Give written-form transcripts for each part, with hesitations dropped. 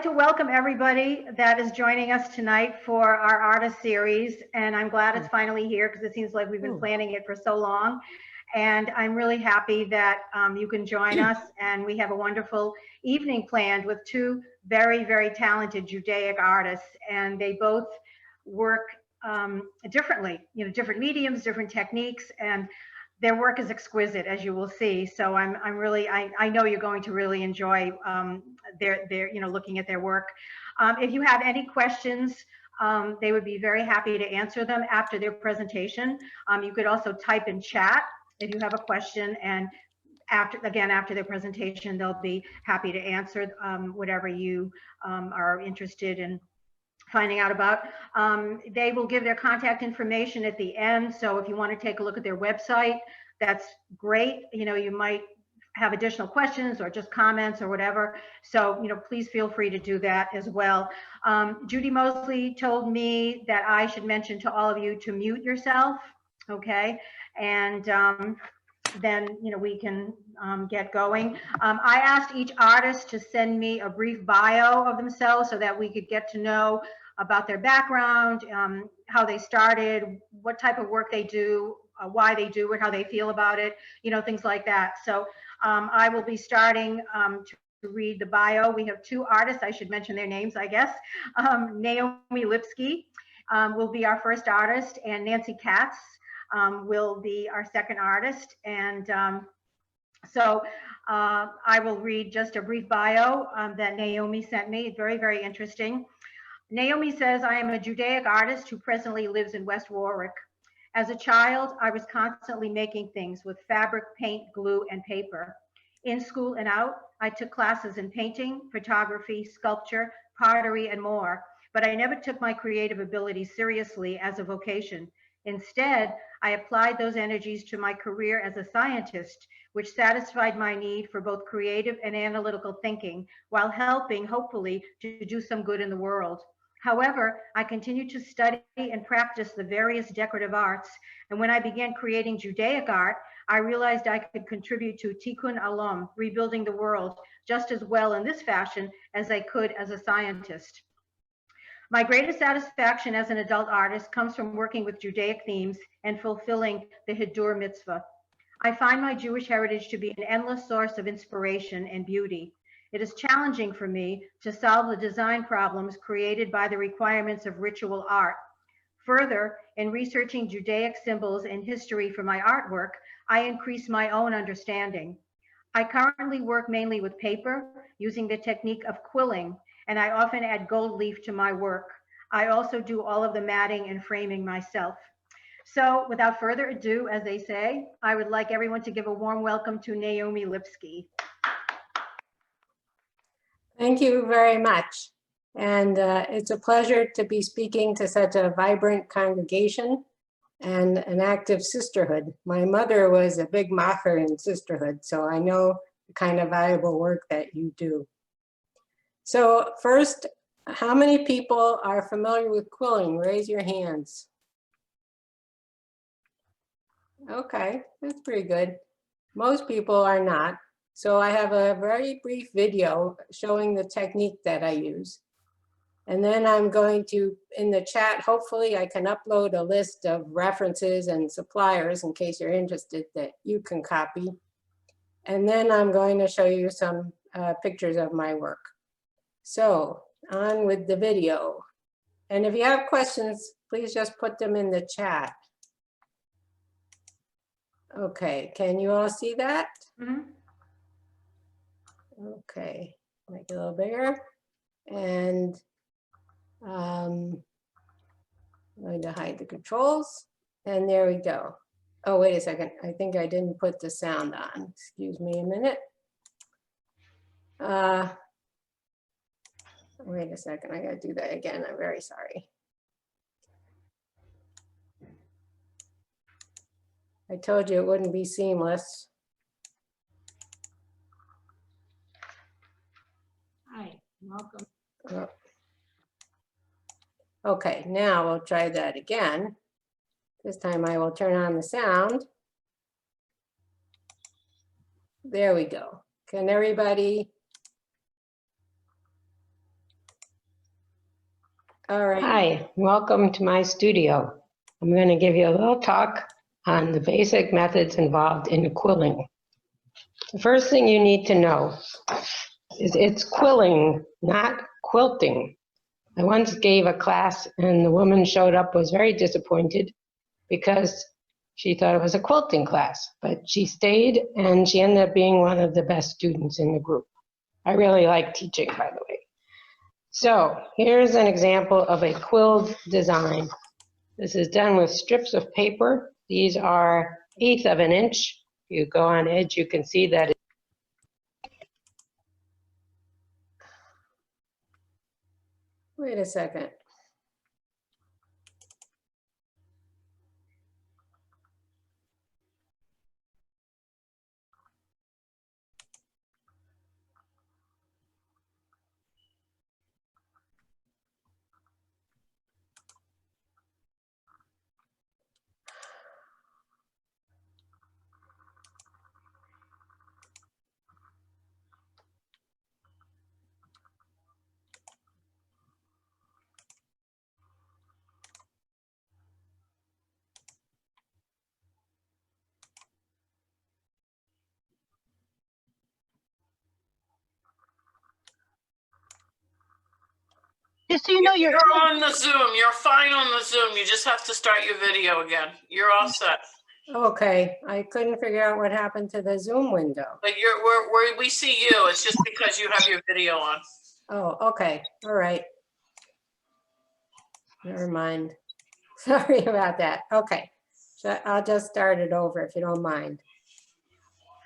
to welcome everybody that is joining us tonight for our artist series. And I'm glad it's finally here because it seems like we've been planning it for so long. And I'm really happy that you can join us. And we have a wonderful evening planned with two very, very talented Judaic artists. And they both work differently, different mediums, different techniques. And their work is exquisite, as you will see. So I'm really, I know you're going to really enjoy their looking at their work. If you have any questions, they would be very happy to answer them after their presentation. You could also type in chat if you have a question, and after their presentation, they'll be happy to answer whatever you are interested in finding out about. They will give their contact information at the end. So if you want to take a look at their website, that's great. You might have additional questions or just comments or whatever. So, please feel free to do that as well. Judy Mosley told me that I should mention to all of you to mute yourself. Okay. And then we can get going. I asked each artist to send me a brief bio of themselves so that we could get to know about their background, how they started, what type of work they do, why they do it, how they feel about it, things like that. So I will be starting to read the bio. We have two artists. I should mention their names, I guess. Naomi Lipsky will be our first artist, and Nancy Katz will be our second artist. And so I will read just a brief bio that Naomi sent me. Very, very interesting. Naomi says, I am a Judaic artist who presently lives in West Warwick. As a child, I was constantly making things with fabric, paint, glue, and paper. In school and out, I took classes in painting, photography, sculpture, pottery, and more, but I never took my creative abilities seriously as a vocation. Instead, I applied those energies to my career as a scientist, which satisfied my need for both creative and analytical thinking while helping, hopefully, to do some good in the world. However, I continued to study and practice the various decorative arts, and when I began creating Judaic art, I realized I could contribute to Tikkun Olam, rebuilding the world, just as well in this fashion as I could as a scientist. My greatest satisfaction as an adult artist comes from working with Judaic themes and fulfilling the Hidur mitzvah. I find my Jewish heritage to be an endless source of inspiration and beauty. It is challenging for me to solve the design problems created by the requirements of ritual art. Further, in researching Judaic symbols and history for my artwork, I increase my own understanding. I currently work mainly with paper, using the technique of quilling, and I often add gold leaf to my work. I also do all of the matting and framing myself. So without further ado, as they say, I would like everyone to give a warm welcome to Naomi Lipsky. Thank you very much. And it's a pleasure to be speaking to such a vibrant congregation and an active sisterhood. My mother was a big macher in Sisterhood, so I know the kind of valuable work that you do. So first, how many people are familiar with quilling? Raise your hands. Okay, that's pretty good. Most people are not. So I have a very brief video showing the technique that I use. And then I'm going to, in the chat, hopefully I can upload a list of references and suppliers in case you're interested that you can copy. And then I'm going to show you some pictures of my work. So on with the video. And if you have questions, please just put them in the chat. Okay, can you all see that? Mm-hmm. Okay, make it a little bigger. And I'm going to hide the controls. And there we go. Oh, wait a second. I think I didn't put the sound on. Excuse me a minute. Wait a second. I got to do that again. I'm very sorry. I told you it wouldn't be seamless. Hi, welcome. Oh. Okay, now we'll try that again. This time I will turn on the sound. There we go. Can everybody All right. Hi, welcome to my studio. I'm going to give you a little talk on the basic methods involved in quilling. The first thing you need to know is it's quilling, not quilting. I once gave a class and the woman showed up, was very disappointed because she thought it was a quilting class, but she stayed and she ended up being one of the best students in the group. I really like teaching, by the way. So here's an example of a quilled design. This is done with strips of paper. These are 1/8 of an inch. If you go on edge, you can see that. Wait a second. Just so you know, You're on the Zoom. You're fine on the Zoom. You just have to start your video again. You're all set. Okay, I couldn't figure out what happened to the Zoom window. But we see you. It's just because you have your video on. Oh, okay, all right. Never mind. Sorry about that. Okay, so I'll just start it over if you don't mind.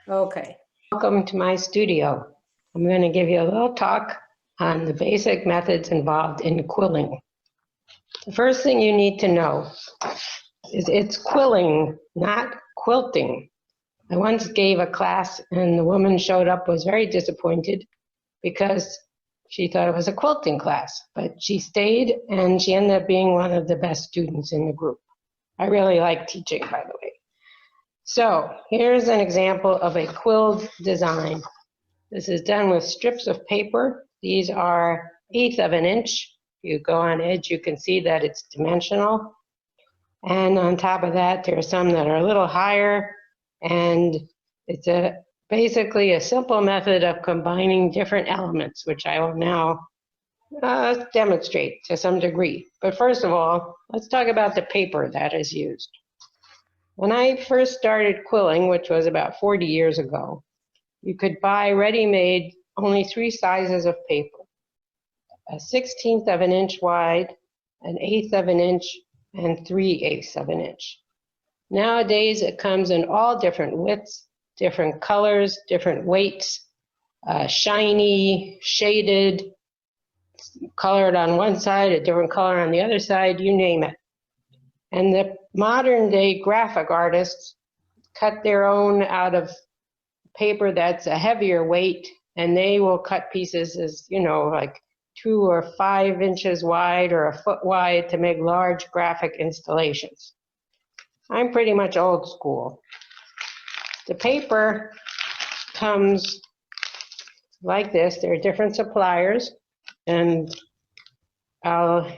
Okay. Welcome to my studio. I'm going to give you a little talk on the basic methods involved in quilling. The first thing you need to know is it's quilling, not quilting. I once gave a class and the woman showed up, was very disappointed because she thought it was a quilting class, but she stayed and she ended up being one of the best students in the group. I really like teaching, by the way. So here's an example of a quilled design. This is done with strips of paper. These are 1/8 of an inch. If you go on edge, you can see that it's dimensional. And on top of that, there are some that are a little higher. And it's basically a simple method of combining different elements, which I will now demonstrate to some degree. But first of all, let's talk about the paper that is used. When I first started quilling, which was about 40 years ago, you could buy ready-made only 3 sizes of paper: a 1/16 of an inch wide, an 1/8 of an inch, and 3/8 of an inch. Nowadays, it comes in all different widths, different colors, different weights, shiny, shaded, colored on one side, a different color on the other side, you name it. And the modern day graphic artists cut their own out of paper that's a heavier weight, and they will cut pieces as, you know, like 2 or 5 inches wide or a foot wide to make large graphic installations. I'm pretty much old school. The paper comes like this. There are different suppliers, and I'll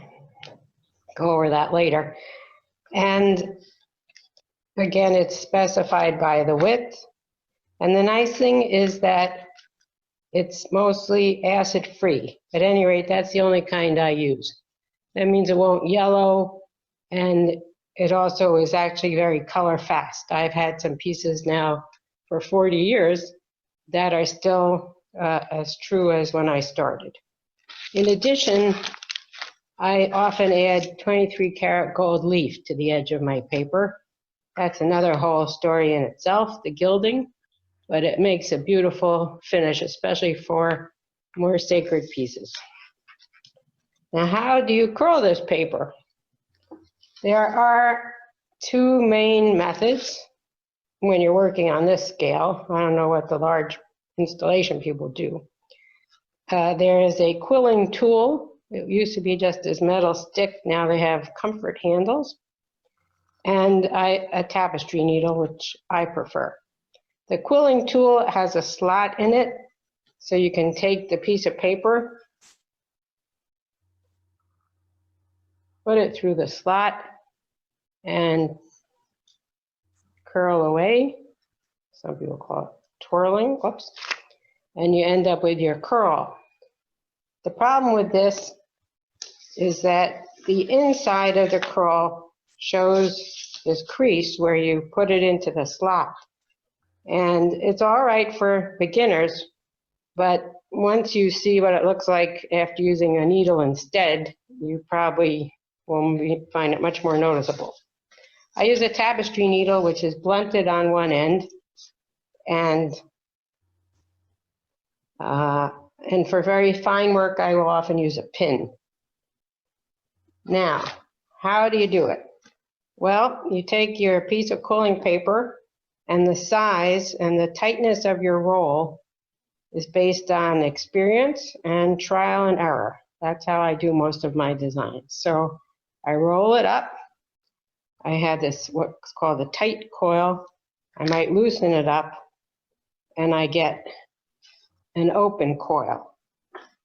go over that later. And again, it's specified by the width. And the nice thing is that it's mostly acid-free. At any rate, that's the only kind I use. That means it won't yellow, and it also is actually very color fast. I've had some pieces now for 40 years that are still as true as when I started. In addition, I often add 23-karat gold leaf to the edge of my paper. That's another whole story in itself, the gilding, but it makes a beautiful finish, especially for more sacred pieces. Now, how do you curl this paper? There are 2 main methods when you're working on this scale. I don't know what the large installation people do. There is a quilling tool. It used to be just this metal stick. Now they have comfort handles. And a tapestry needle, which I prefer. The quilling tool has a slot in it, so you can take the piece of paper put it through the slot and curl away. Some people call it twirling, whoops. And you end up with your curl. The problem with this is that the inside of the curl shows this crease where you put it into the slot. And it's all right for beginners, but once you see what it looks like after using a needle instead, you probably will find it much more noticeable. I use a tapestry needle, which is blunted on one end, and for very fine work, I will often use a pin. Now, how do you do it? Well, you take your piece of quilling paper, and the size and the tightness of your roll is based on experience and trial and error. That's how I do most of my designs. So I roll it up. I have this what's called a tight coil. I might loosen it up, and I get an open coil.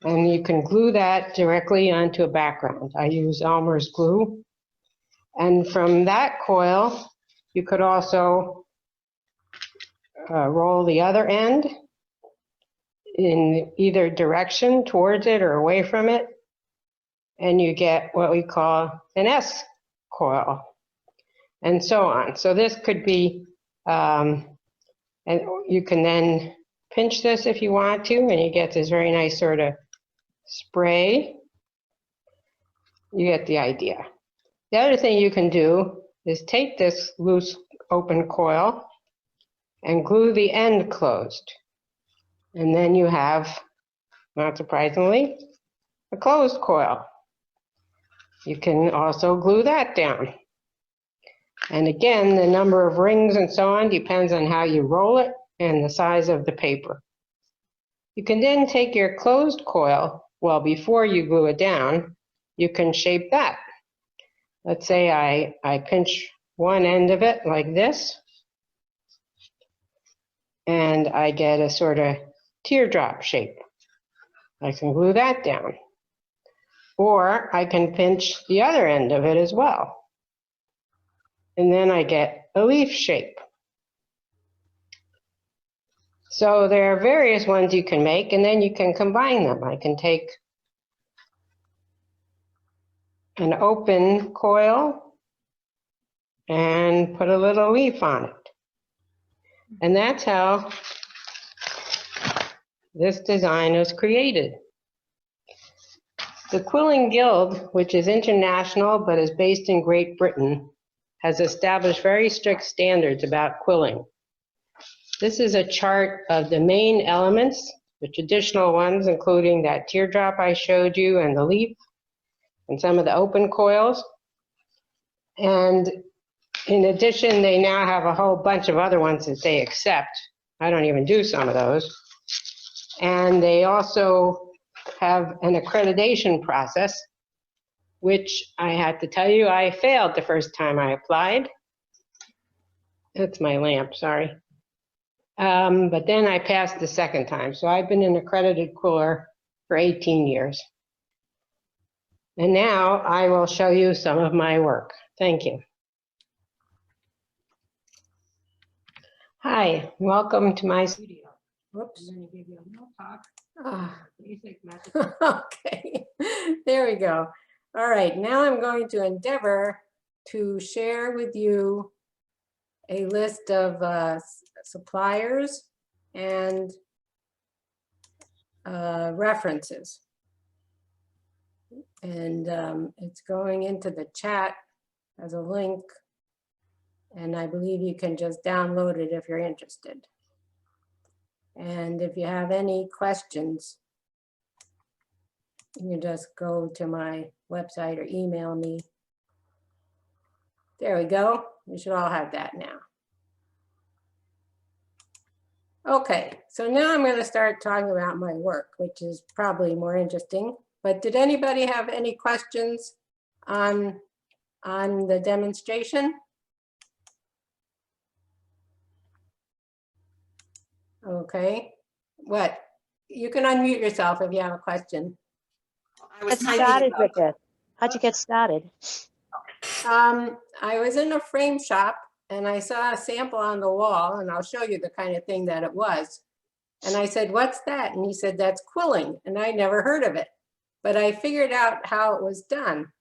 And you can glue that directly onto a background. I use Elmer's glue. And from that coil, you could also roll the other end in either direction, towards it or away from it. And you get what we call an S coil, and so on. So this could be, and you can then pinch this if you want to, and you get this very nice sort of spray. You get the idea. The other thing you can do is take this loose open coil and glue the end closed. And then you have, not surprisingly, a closed coil. You can also glue that down. And again, the number of rings and so on depends on how you roll it and the size of the paper. You can then take your closed coil, well, before you glue it down, you can shape that. Let's say I pinch one end of it like this, and I get a sort of teardrop shape. I can glue that down. Or I can pinch the other end of it as well. And then I get a leaf shape. So there are various ones you can make, and then you can combine them. I can take an open coil and put a little leaf on it. And that's how this design was created. The Quilling Guild, which is international but is based in Great Britain, has established very strict standards about quilling. This is a chart of the main elements, the traditional ones, including that teardrop I showed you and the leaf and some of the open coils. And in addition, they now have a whole bunch of other ones that they accept. I don't even do some of those. And they also have an accreditation process, which I had to tell you, I failed the first time I applied. That's my lamp, sorry. But then I passed the second time. So I've been an accredited quiller for 18 years. And now I will show you some of my work. Thank you. Hi, welcome to my studio. Whoops. I'm going to give you a little talk. Basic method. Okay, there we go. All right, now I'm going to endeavor to share with you a list of suppliers and references. And it's going into the chat as a link. And I believe you can just download it if you're interested. And if you have any questions, you can just go to my website or email me. There we go. We should all have that now. Okay, so now I'm going to start talking about my work, which is probably more interesting. But did anybody have any questions on the demonstration? Okay, what? You can unmute yourself if you have a question. I started with this. How'd you get started? I was in a frame shop and I saw a sample on the wall, and I'll show you the kind of thing that it was. And I said, "What's that?" And he said, "That's quilling." And I never heard of it, but I figured out how it was done.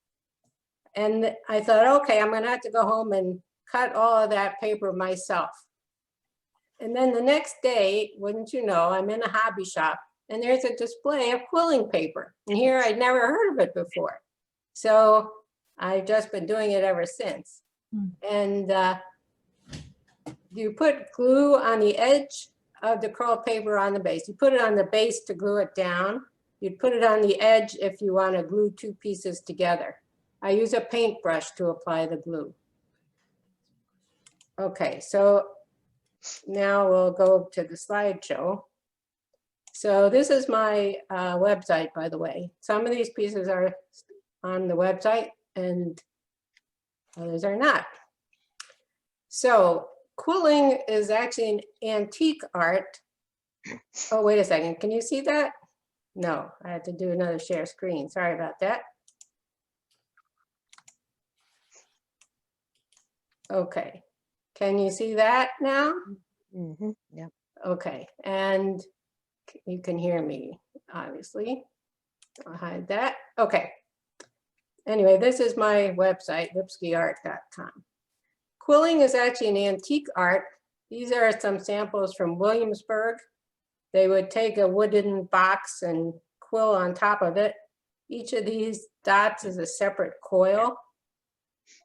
And I thought, okay, I'm gonna have to go home and cut all of that paper myself. And then the next day, wouldn't you know, I'm in a hobby shop and there's a display of quilling paper. And here I'd never heard of it before. So I've just been doing it ever since. And you put glue on the edge of the curl paper on the base. You put it on the base to glue it down. You'd put it on the edge if you want to glue two pieces together. I use a paintbrush to apply the glue. Okay, so now we'll go to the slideshow. So this is my website, by the way. Some of these pieces are on the website and others are not. So quilling is actually an antique art. Oh, wait a second. Can you see that? No, I had to do another share screen. Sorry about that. Okay. Can you see that now? Mm-hmm. Yeah. Okay. And you can hear me, obviously. I'll hide that. Okay. Anyway, this is my website, lipskyart.com. Quilling is actually an antique art. These are some samples from Williamsburg. They would take a wooden box and quill on top of it. Each of these dots is a separate coil.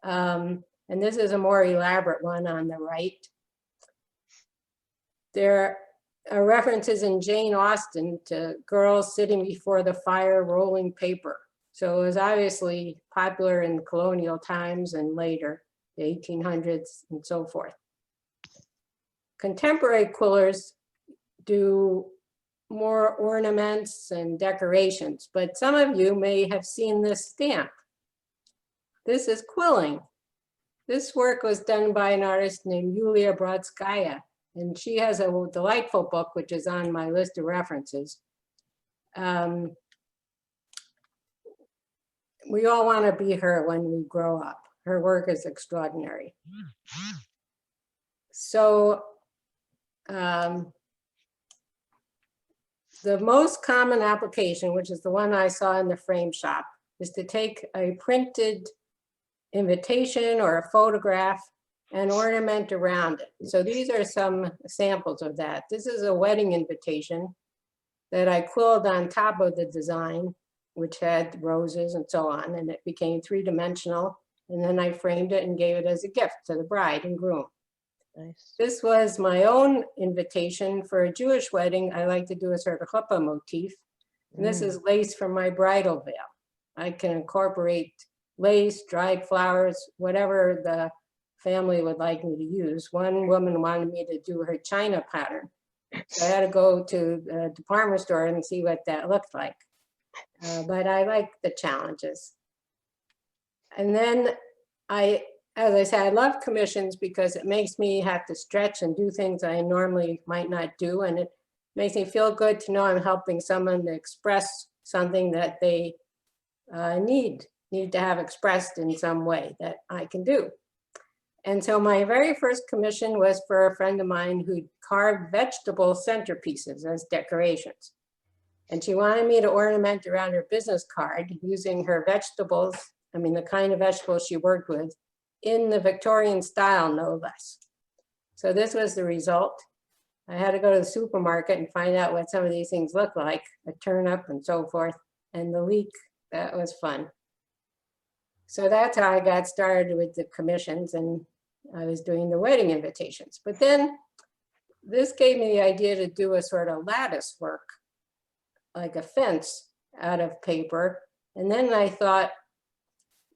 And this is a more elaborate one on the right. There are references in Jane Austen to girls sitting before the fire rolling paper. So it was obviously popular in colonial times and later, the 1800s and so forth. Contemporary quillers do more ornaments and decorations, but some of you may have seen this stamp. This is quilling. This work was done by an artist named Yulia Brodskaya, and she has a delightful book, which is on my list of references. We all want to be her when we grow up. Her work is extraordinary. So the most common application, which is the one I saw in the frame shop, is to take a printed invitation or a photograph and ornament around it. So these are some samples of that. This is a wedding invitation that I quilled on top of the design, which had roses and so on, and it became three-dimensional. And then I framed it and gave it as a gift to the bride and groom. Nice. This was my own invitation for a Jewish wedding. I like to do a sort of chuppah motif. And this is lace from my bridal veil. I can incorporate lace, dried flowers, whatever the family would like me to use. One woman wanted me to do her china pattern. So I had to go to the department store and see what that looked like. But I like the challenges. And then as I said, I love commissions because it makes me have to stretch and do things I normally might not do. And it makes me feel good to know I'm helping someone to express something that they need to have expressed in some way that I can do. And so my very first commission was for a friend of mine who carved vegetable centerpieces as decorations. And she wanted me to ornament around her business card using her vegetables, I mean, the kind of vegetables she worked with, in the Victorian style, no less. So this was the result. I had to go to the supermarket and find out what some of these things look like, a turnip and so forth, and the leek, that was fun. So that's how I got started with the commissions, and I was doing the wedding invitations. But then this gave me the idea to do a sort of lattice work, like a fence out of paper. And then I thought,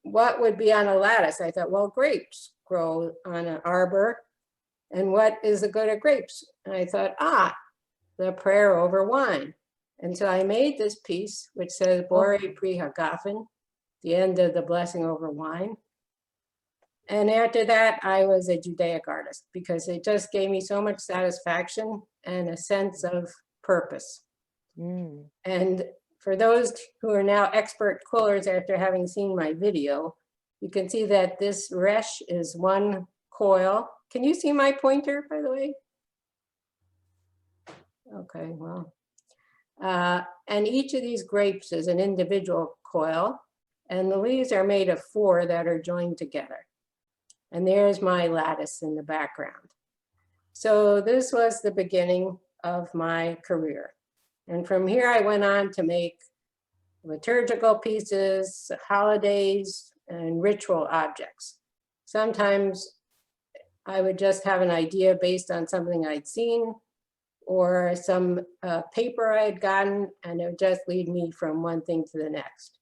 what would be on a lattice? I thought, well, grapes grow on an arbor. And what is the good of grapes? And I thought, the prayer over wine. And so I made this piece, which says, Bore Pri Hagafen, the end of the blessing over wine. And after that, I was a Judaic artist because it just gave me so much satisfaction and a sense of purpose. And for those who are now expert quillers after having seen my video, you can see that this resh is one coil. Can you see my pointer, by the way? Okay, well. And each of these grapes is an individual coil, and the leaves are made of 4 that are joined together. And there's my lattice in the background. So this was the beginning of my career. And from here I went on to make liturgical pieces, holidays, and ritual objects. Sometimes I would just have an idea based on something I'd seen or some paper I had gotten, and it would just lead me from one thing to the next.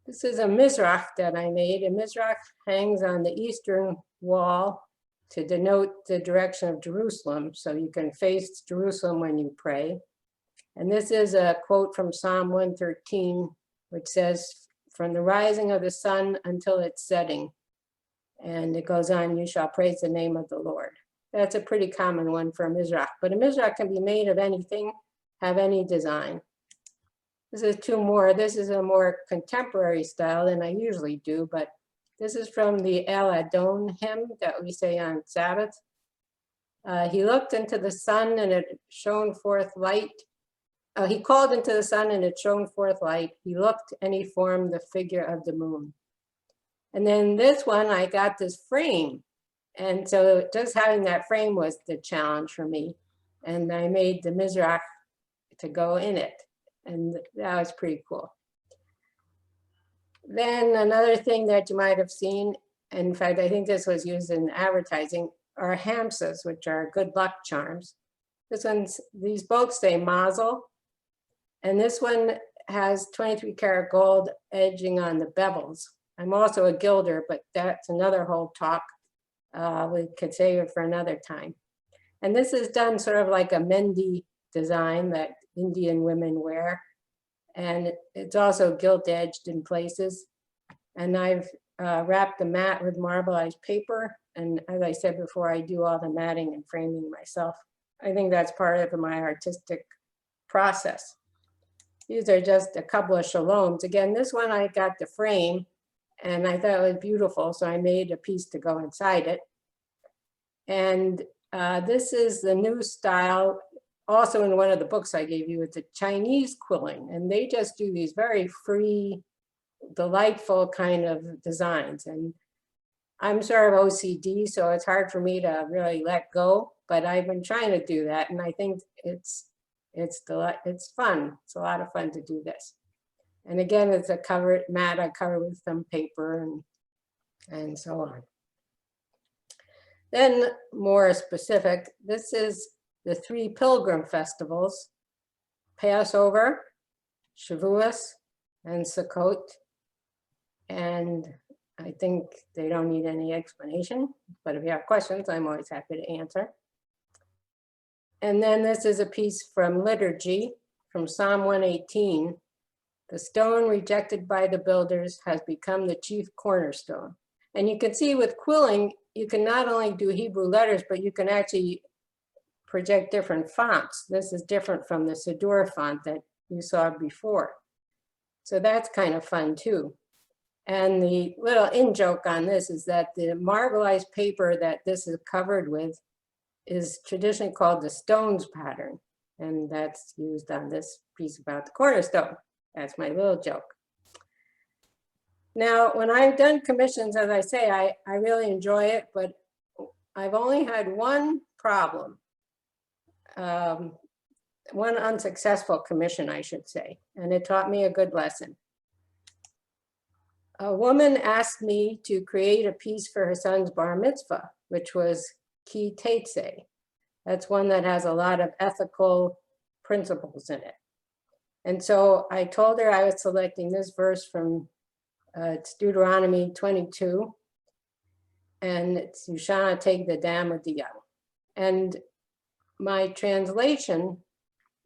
This is a mizrach that I made. A mizrach hangs on the eastern wall to denote the direction of Jerusalem, so you can face Jerusalem when you pray. And this is a quote from Psalm 113, which says, "From the rising of the sun until its setting." And it goes on, "You shall praise the name of the Lord." That's a pretty common one for a mizrach, but a mizrach can be made of anything, have any design. This is 2 more. This is a more contemporary style than I usually do, but this is from the El Adon hymn that we say on Sabbath. He looked into the sun and it shone forth light. He called into the sun and it shone forth light. He looked and he formed the figure of the moon. And then this one, I got this frame. And so just having that frame was the challenge for me. And I made the mizrach to go in it. And that was pretty cool. Then another thing that you might have seen, in fact, I think this was used in advertising, are hamsas, which are good luck charms. These both say mazel. And this one has 23 karat gold edging on the bevels. I'm also a gilder, but that's another whole talk. We could save it for another time. And this is done sort of like a Mendi design that Indian women wear. And it's also gilt edged in places. And I've wrapped the mat with marbleized paper. And as I said before, I do all the matting and framing myself. I think that's part of my artistic process. These are just a couple of shaloms. Again, this one I got the frame and I thought it was beautiful, so I made a piece to go inside it. And this is the new style, also in one of the books I gave you. It's a Chinese quilling, and they just do these very free, delightful kind of designs. And I'm sort of OCD, so it's hard for me to really let go, but I've been trying to do that, and I think it's fun. It's a lot of fun to do this. And again, it's a covered mat I cover with some paper and so on. Then more specific, this is the 3 pilgrim festivals: Passover, Shavuos, and Sukkot. And I think they don't need any explanation, but if you have questions, I'm always happy to answer. And then this is a piece from Liturgy, from Psalm 118. "The stone rejected by the builders has become the chief cornerstone." And you can see with quilling, you can not only do Hebrew letters, but you can actually project different fonts. This is different from the Siddur font that you saw before. So that's kind of fun too. And the little in-joke on this is that the marbleized paper that this is covered with is traditionally called the stones pattern. And that's used on this piece about the cornerstone. That's my little joke. Now, when I've done commissions, as I say, I really enjoy it, but I've only had one problem, one unsuccessful commission, I should say, and it taught me a good lesson. A woman asked me to create a piece for her son's bar mitzvah, which was ki teitze. That's one that has a lot of ethical principles in it. And so I told her I was selecting this verse from it's Deuteronomy 22, and it's "You shall not take the dam with the young." And my translation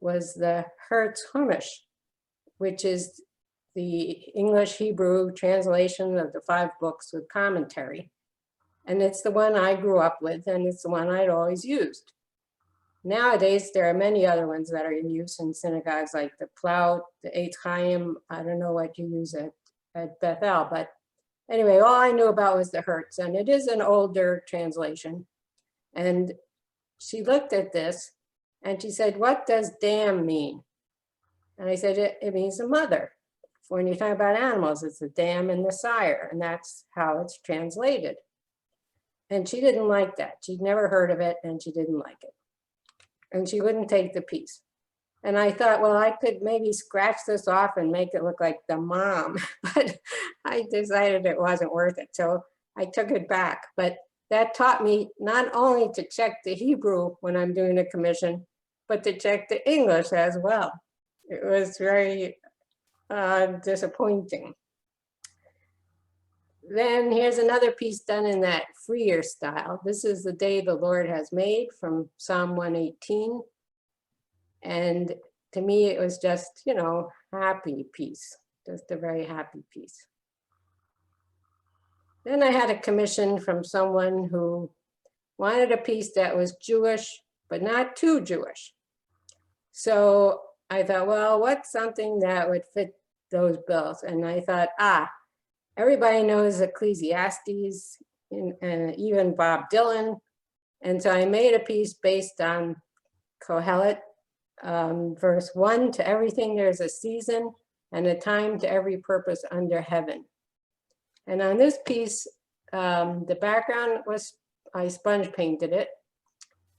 was the Hertz Humish, which is the English Hebrew translation of the 5 books with commentary. And it's the one I grew up with, and it's the one I'd always used. Nowadays, there are many other ones that are in use in synagogues, like the Plout, the Eitz Chaim. I don't know what you use at Bethel, but anyway, all I knew about was the Hertz, and it is an older translation. And she looked at this and she said, "What does dam mean?" And I said, it means a mother. When you talk about animals, it's the dam and the sire, and that's how it's translated. And she didn't like that. She'd never heard of it, and she didn't like it. And she wouldn't take the piece. And I thought, well, I could maybe scratch this off and make it look like the mom, but I decided it wasn't worth it. So I took it back. But that taught me not only to check the Hebrew when I'm doing a commission, but to check the English as well. It was very disappointing. Then here's another piece done in that freer style. This is the day the Lord has made from Psalm 118. And to me, it was just, you know, happy piece, just a very happy piece. Then I had a commission from someone who wanted a piece that was Jewish, but not too Jewish. So I thought, well, what's something that would fit those bills? And I thought, everybody knows Ecclesiastes and even Bob Dylan. And so I made a piece based on Kohelet, verse 1, to everything there's a season and a time to every purpose under heaven. And on this piece, the background was, I sponge painted it.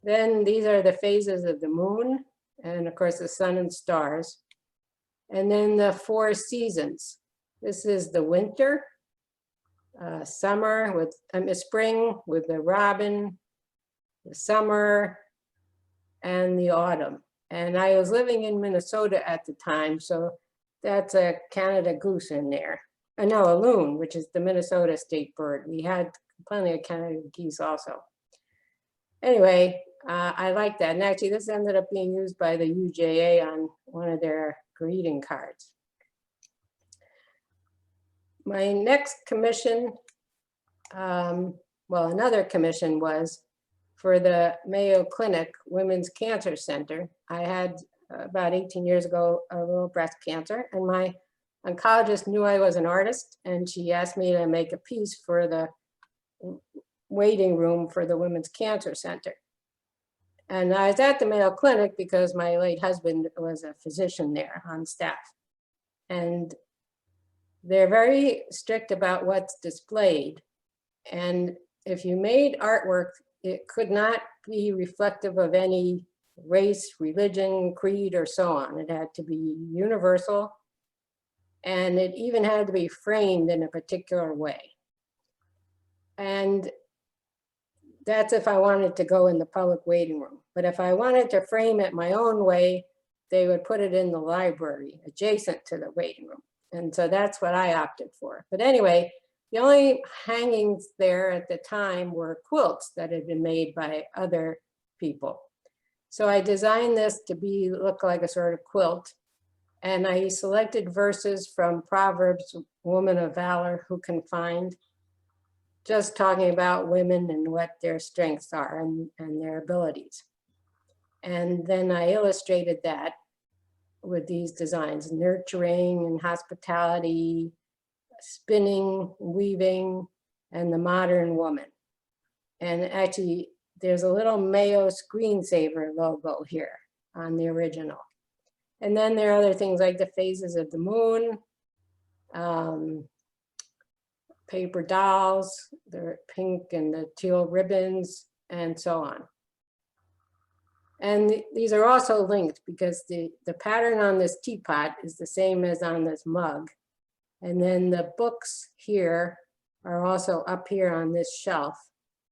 Then these are the phases of the moon, and of course the sun and stars. And then the 4 seasons. This is the winter, summer with, spring with the robin, the summer, and the autumn. And I was living in Minnesota at the time, so that's a Canada goose in there. No, a loon, which is the Minnesota state bird. We had plenty of Canada geese also. Anyway, I like that. And actually this ended up being used by the UJA on one of their greeting cards. My next commission, another commission was for the Mayo Clinic Women's Cancer Center. I had about 18 years ago a little breast cancer, and my oncologist knew I was an artist, and she asked me to make a piece for the waiting room for the Women's Cancer Center. And I was at the Mayo Clinic because my late husband was a physician there on staff. And they're very strict about what's displayed. And if you made artwork, it could not be reflective of any race, religion, creed, or so on. It had to be universal. And it even had to be framed in a particular way. And that's if I wanted to go in the public waiting room. But if I wanted to frame it my own way, they would put it in the library adjacent to the waiting room. And so that's what I opted for. But anyway, the only hangings there at the time were quilts that had been made by other people. So I designed this to look like a sort of quilt. And I selected verses from Proverbs, woman of valor who can find, just talking about women and what their strengths are and their abilities. And then I illustrated that with these designs, nurturing and hospitality, spinning, weaving, and the modern woman. And actually, there's a little Mayo screensaver logo here on the original. And then there are other things like the phases of the moon, paper dolls, the pink and the teal ribbons, and so on. And these are also linked because the pattern on this teapot is the same as on this mug. And then the books here are also up here on this shelf.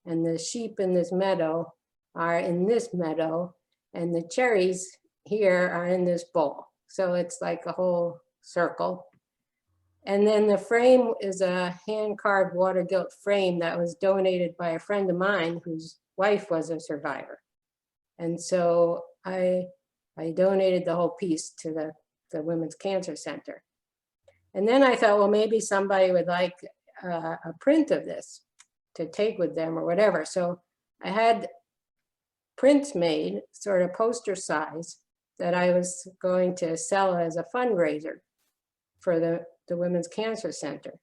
And the sheep in this meadow are in this meadow. And the cherries here are in this bowl. So it's like a whole circle. And then the frame is a hand-carved water gilt frame that was donated by a friend of mine whose wife was a survivor. And so I donated the whole piece to the Women's Cancer Center. And then I thought, well, maybe somebody would like a print of this to take with them or whatever. So I had prints made, sort of poster size, that I was going to sell as a fundraiser for the Women's Cancer Center.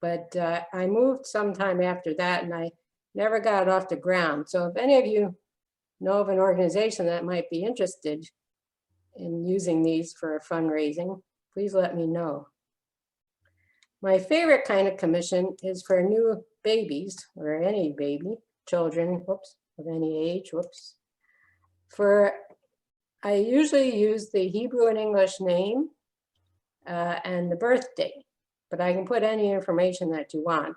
But I moved sometime after that and I never got it off the ground. So if any of you know of an organization that might be interested in using these for fundraising, please let me know. My favorite kind of commission is for new babies, or any baby, children, whoops, of any age, whoops. I usually use the Hebrew and English name and the birthday, but I can put any information that you want.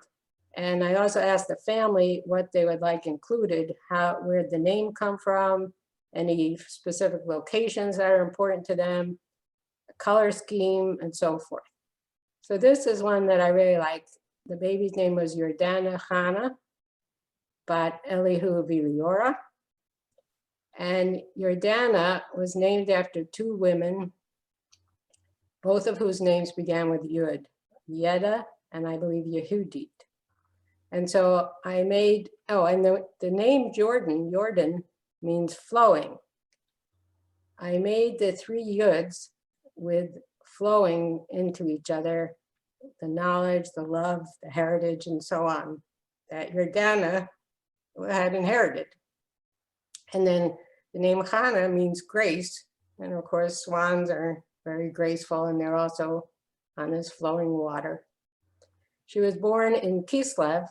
And I also ask the family what they would like included, where the name come from, any specific locations that are important to them, a color scheme, and so forth. So this is one that I really liked. The baby's name was Yordana Hana, but Elihu Viliora. And Yordana was named after two women, both of whose names began with Yud, Yeda, and I believe Yehudit. And so I made, and the name Jordan means flowing. I made the three Yuds with flowing into each other, the knowledge, the love, the heritage, and so on, that Yordana had inherited. And then the name Hana means grace. And of course, swans are very graceful and they're also on this flowing water. She was born in Kislev.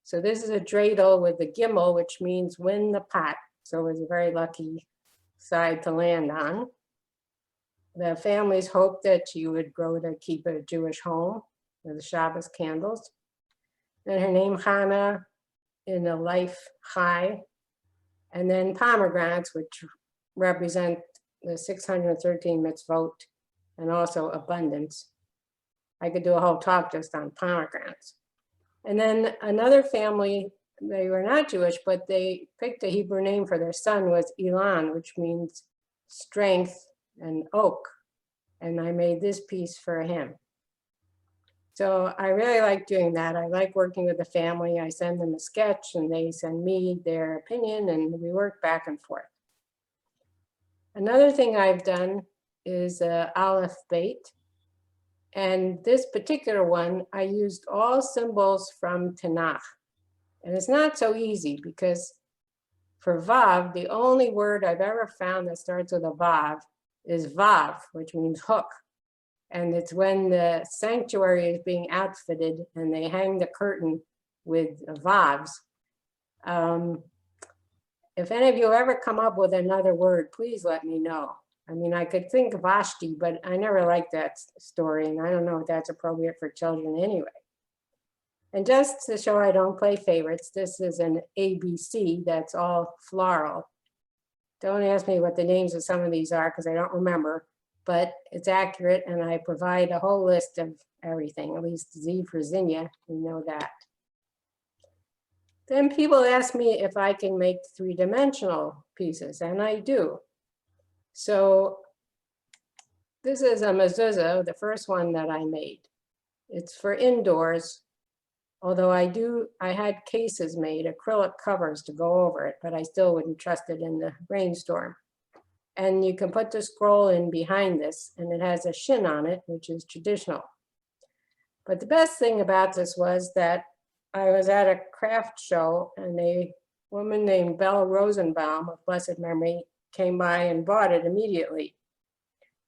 So this is a dreidel with the gimel, which means win the pot. So it was a very lucky side to land on. The families hoped that she would grow to keep a Jewish home with the Shabbos candles. And her name Hana in a life high. And then pomegranates, which represent the 613 mitzvot and also abundance. I could do a whole talk just on pomegranates. And then another family, they were not Jewish, but they picked a Hebrew name for their son, was Elon, which means strength and oak. And I made this piece for him. So I really like doing that. I like working with the family. I send them a sketch and they send me their opinion and we work back and forth. Another thing I've done is Aleph Beit. And this particular one, I used all symbols from Tanakh. And it's not so easy because for Vav, the only word I've ever found that starts with a Vav is Vav, which means hook. And it's when the sanctuary is being outfitted and they hang the curtain with Vavs. If any of you ever come up with another word, please let me know. I mean, I could think of Vashti, but I never liked that story, and I don't know if that's appropriate for children anyway. And just to show I don't play favorites, this is an ABC that's all floral. Don't ask me what the names of some of these are because I don't remember, but it's accurate, and I provide a whole list of everything, at least Z for Zinnia, we know that. Then people ask me if I can make three-dimensional pieces, and I do. So this is a mezuzah, the first one that I made. It's for indoors, although I had cases made, acrylic covers to go over it, but I still wouldn't trust it in the rainstorm. And you can put the scroll in behind this, and it has a shin on it, which is traditional. But the best thing about this was that I was at a craft show, and a woman named Belle Rosenbaum of blessed memory came by and bought it immediately.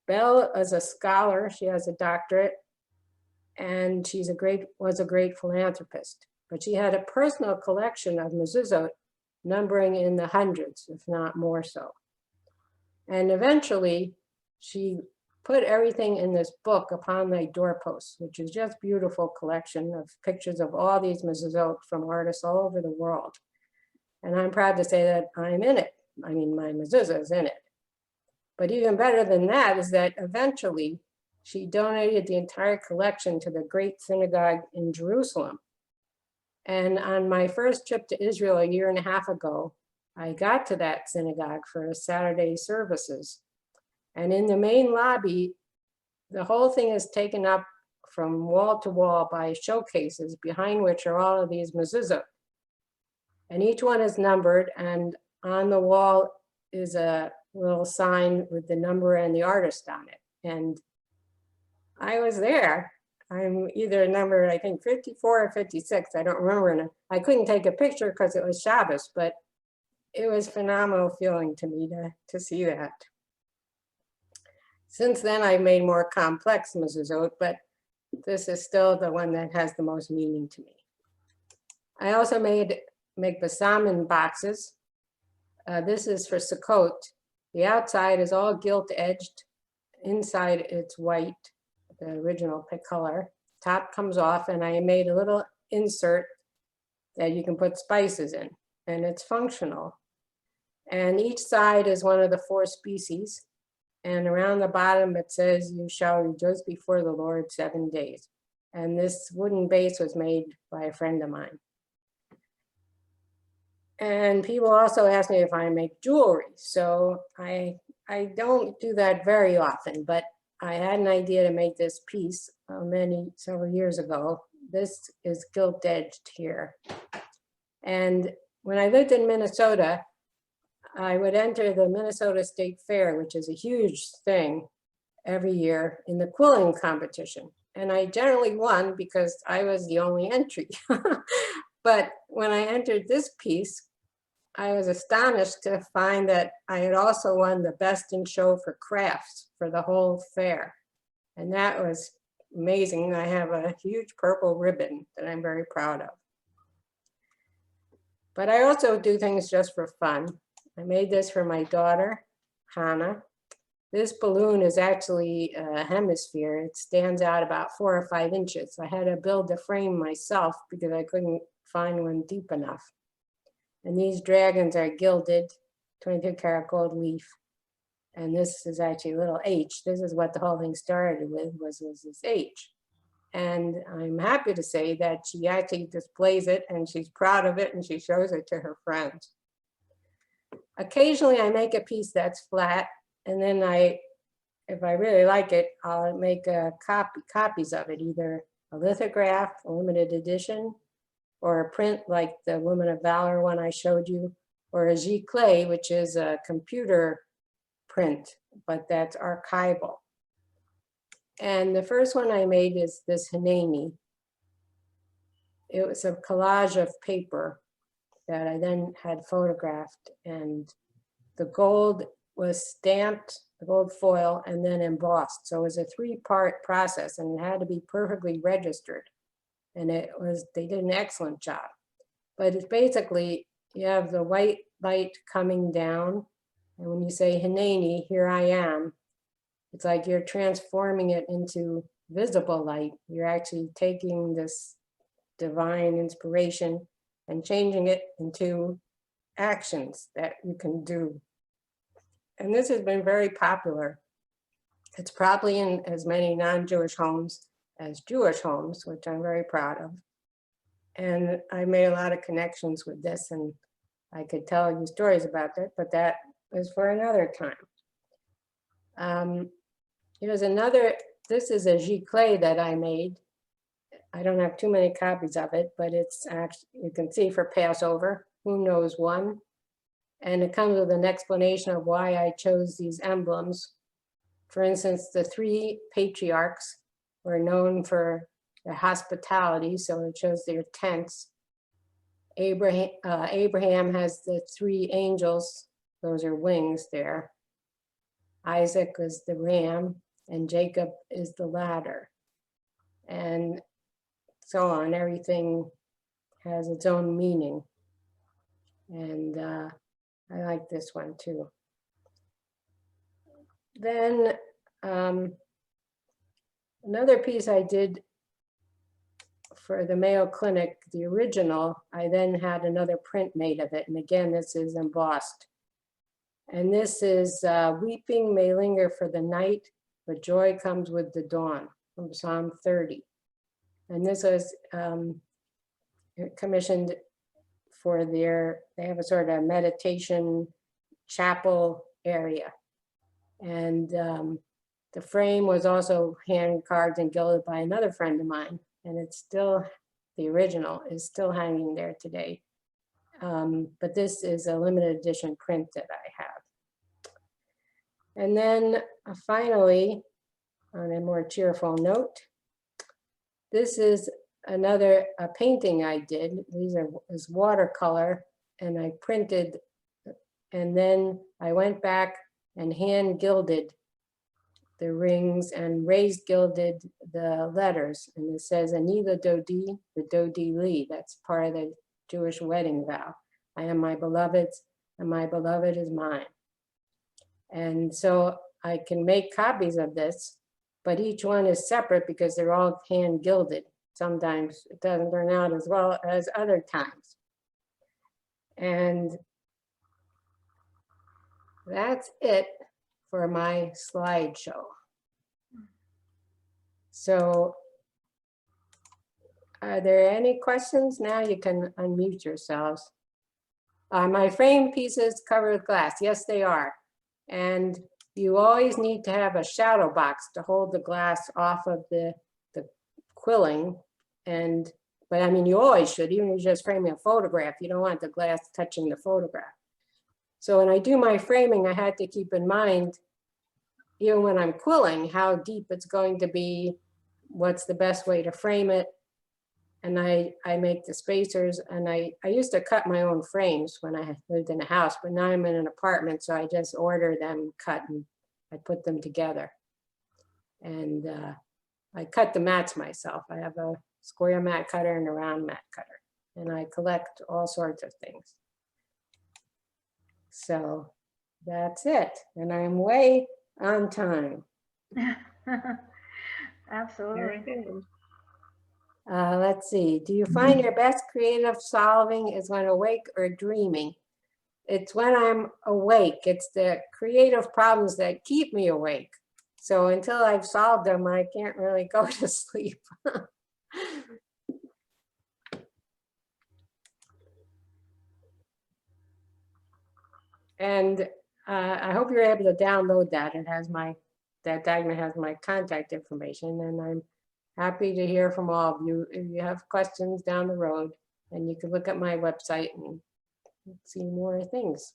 Belle is a scholar, she has a doctorate, and was a great philanthropist. But she had a personal collection of mezuzot numbering in the hundreds, if not more so. And eventually, she put everything in this book upon my doorposts, which is just a beautiful collection of pictures of all these mezuzot from artists all over the world. And I'm proud to say that I'm in it. I mean, my mezuzah is in it. But even better than that is that eventually she donated the entire collection to the Great Synagogue in Jerusalem. And on my first trip to Israel a year and a half ago, I got to that synagogue for Saturday services. And in the main lobby, the whole thing is taken up from wall to wall by showcases behind which are all of these mezuzot. And each one is numbered, and on the wall is a little sign with the number and the artist on it. And I was there. I'm either number, I think 54 or 56, I don't remember. And I couldn't take a picture because it was Shabbos, but it was phenomenal feeling to me to see that. Since then, I've made more complex mezuzot, but this is still the one that has the most meaning to me. I also make basamin boxes. This is for Sukkot. The outside is all gilt edged. Inside it's white, the original color. Top comes off, and I made a little insert that you can put spices in, and it's functional. And each side is one of the 4 species. And around the bottom, it says, you shall rejoice before the Lord 7 days. And this wooden base was made by a friend of mine. And people also ask me if I make jewelry. So I don't do that very often, but I had an idea to make this piece several years ago. This is gilt edged here. And when I lived in Minnesota, I would enter the Minnesota State Fair, which is a huge thing every year in the quilling competition. And I generally won because I was the only entry. But when I entered this piece, I was astonished to find that I had also won the best in show for crafts for the whole fair. And that was amazing. I have a huge purple ribbon that I'm very proud of. But I also do things just for fun. I made this for my daughter, Hannah. This balloon is actually a hemisphere. It stands out about 4 or 5 inches. I had to build the frame myself because I couldn't find one deep enough. And these dragons are gilded, 22 karat gold leaf. And this is actually a little H. This is what the whole thing started with, was this H. And I'm happy to say that she actually displays it and she's proud of it and she shows it to her friends. Occasionally I make a piece that's flat, and then if I really like it, I'll make copies of it, either a lithograph, a limited edition, or a print like the Woman of Valor one I showed you, or a giclée, which is a computer print, but that's archival. And the first one I made is this Hineni. It was a collage of paper that I then had photographed, and the gold was stamped, the gold foil, and then embossed. So it was a 3-part process, and it had to be perfectly registered. And they did an excellent job. But it's basically, you have the white light coming down, and when you say Hineni, here I am, it's like you're transforming it into visible light. You're actually taking this divine inspiration and changing it into actions that you can do. And this has been very popular. It's probably in as many non-Jewish homes as Jewish homes, which I'm very proud of. And I made a lot of connections with this, and I could tell you stories about it, but that is for another time. This is a giclée that I made. I don't have too many copies of it, but it's actually, you can see, for Passover, who knows one. And it comes with an explanation of why I chose these emblems. For instance, the 3 patriarchs were known for their hospitality, so it shows their tents. Abraham has the 3 angels, those are wings there. Isaac is the ram, and Jacob is the ladder. And so on, everything has its own meaning. And I like this one too. Then another piece I did for the Mayo Clinic, the original, I then had another print made of it. And again, this is embossed. And this is weeping may linger for the night, but joy comes with the dawn, from Psalm 30. And this was commissioned for they have a sort of meditation chapel area. And the frame was also hand carved and gilded by another friend of mine. And it's still, the original is still hanging there today. But this is a limited edition print that I have. And then finally, on a more cheerful note, this is another painting I did. Is watercolor, and I printed, and then I went back and hand gilded the rings and raised gilded the letters. And it says, Ani the Dodi Li. That's part of the Jewish wedding vow. I am my beloved's, and my beloved is mine. And so I can make copies of this, but each one is separate because they're all hand gilded. Sometimes it doesn't turn out as well as other times. And that's it for my slideshow. So are there any questions? Now you can unmute yourselves. My frame pieces covered with glass. Yes, they are. And you always need to have a shadow box to hold the glass off of the quilling. But I mean, you always should, even if you're just framing a photograph, you don't want the glass touching the photograph. So when I do my framing, I had to keep in mind, even when I'm quilling, how deep it's going to be, what's the best way to frame it. And I make the spacers, and I used to cut my own frames when I lived in a house, but now I'm in an apartment, so I just order them cut and I put them together. And I cut the mats myself. I have a square mat cutter and a round mat cutter, and I collect all sorts of things. So that's it, and I'm way on time. Absolutely. Let's see, do you find your best creative solving is when awake or dreaming? It's when I'm awake. It's the creative problems that keep me awake. So until I've solved them, I can't really go to sleep. And I hope you're able to download that. It has that document has my contact information, and I'm happy to hear from all of you if you have questions down the road, and you can look at my website and see more things.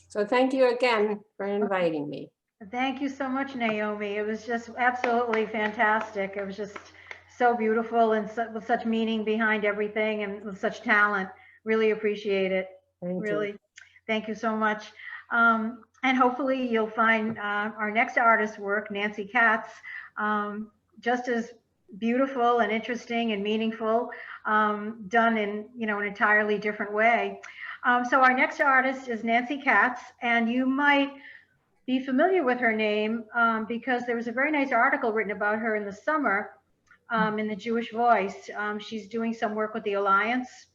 So thank you again for inviting me. Thank you so much, Naomi. It was just absolutely fantastic. It was just so beautiful and with such meaning behind everything and with such talent. Really appreciate it. Really. Thank you so much. And hopefully you'll find our next artist's work, Nancy Katz, just as beautiful and interesting and meaningful, done in an entirely different way. So our next artist is Nancy Katz, and you might be familiar with her name because there was a very nice article written about her in the summer in the Jewish Voice. She's doing some work with the Alliance.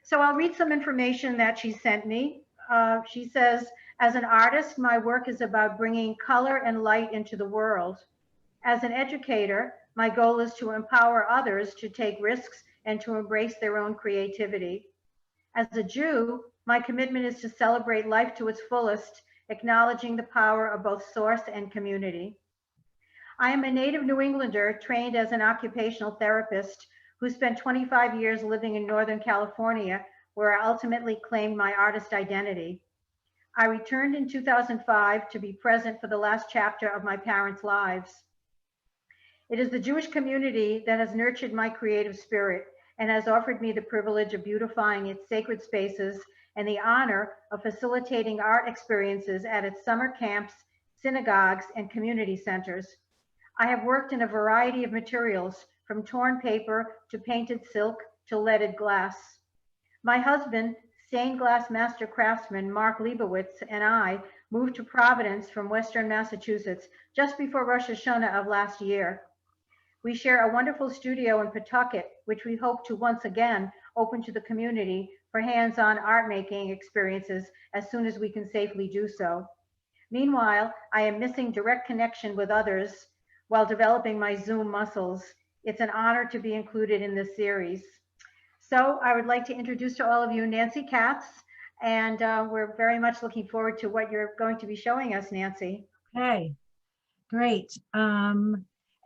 So I'll read some information that she sent me. She says, as an artist, my work is about bringing color and light into the world. As an educator, my goal is to empower others to take risks and to embrace their own creativity. As a Jew, my commitment is to celebrate life to its fullest, acknowledging the power of both source and community. I am a native New Englander trained as an occupational therapist who spent 25 years living in Northern California, where I ultimately claimed my artist identity. I returned in 2005 to be present for the last chapter of my parents' lives. It is the Jewish community that has nurtured my creative spirit and has offered me the privilege of beautifying its sacred spaces and the honor of facilitating art experiences at its summer camps, synagogues, and community centers. I have worked in a variety of materials, from torn paper to painted silk to leaded glass. My husband, stained glass master craftsman Mark Leibowitz, and I moved to Providence from Western Massachusetts just before Rosh Hashanah of last year. We share a wonderful studio in Pawtucket, which we hope to once again open to the community for hands-on art making experiences as soon as we can safely do so. Meanwhile, I am missing direct connection with others while developing my Zoom muscles. It's an honor to be included in this series. So I would like to introduce to all of you Nancy Katz, and we're very much looking forward to what you're going to be showing us, Nancy. Okay, great.